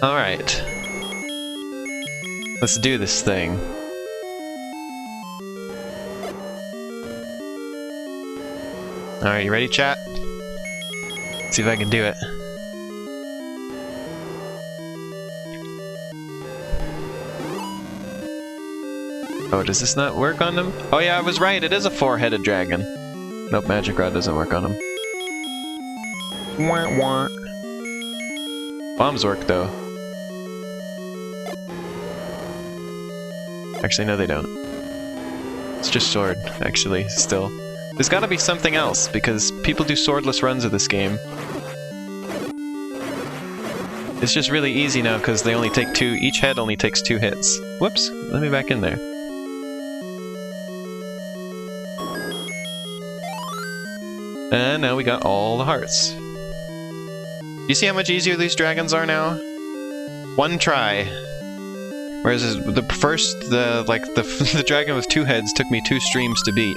Alright. Let's do this thing. Alright, you ready, chat? Let's see if I can do it. Oh, does this not work on them? Oh yeah, I was right, it is a four-headed dragon. Nope, magic rod doesn't work on him. Wah wah. Bombs work though. Actually, no they don't. It's just sword, actually, still. There's gotta be something else, because people do swordless runs of this game. It's just really easy now, because they only take two, each head only takes 2 hits. Whoops, let me back in there. And now we got all the hearts. You see how much easier these dragons are now? One try. Whereas the first, the dragon with 2 heads took me 2 streams to beat.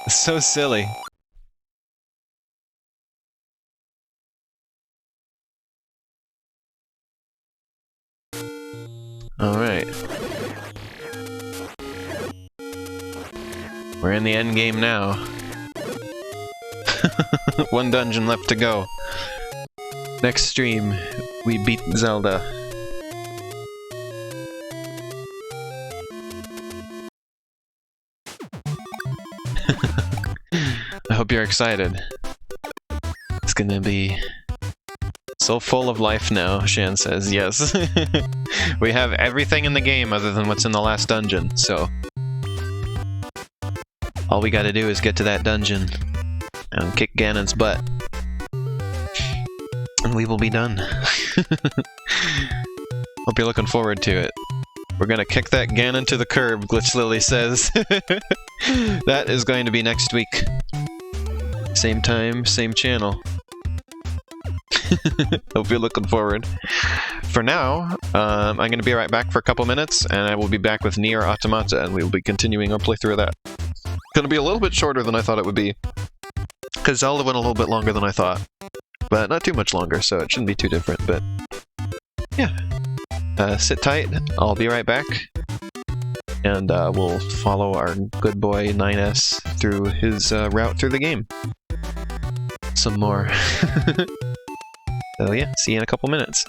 It's so silly. Alright. We're in the end game now. 1 dungeon left to go. Next stream, we beat Zelda. I hope you're excited. It's gonna be so full of life now, Shan says. Yes. We have everything in the game other than what's in the last dungeon, so... all we gotta do is get to that dungeon and kick Ganon's butt. And we will be done. Hope you're looking forward to it. We're gonna kick that Ganon to the curb, Glitch Lily says. That is going to be next week. Same time, same channel. Hope you're looking forward. For now, I'm going to be right back for a couple minutes, and I will be back with Nier Automata, and we will be continuing our playthrough of that. Going to be a little bit shorter than I thought it would be, because Zelda went a little bit longer than I thought. But not too much longer, so it shouldn't be too different, but... yeah. Sit tight, I'll be right back. And we'll follow our good boy 9S through his route through the game. Some more. So yeah, see you in a couple minutes.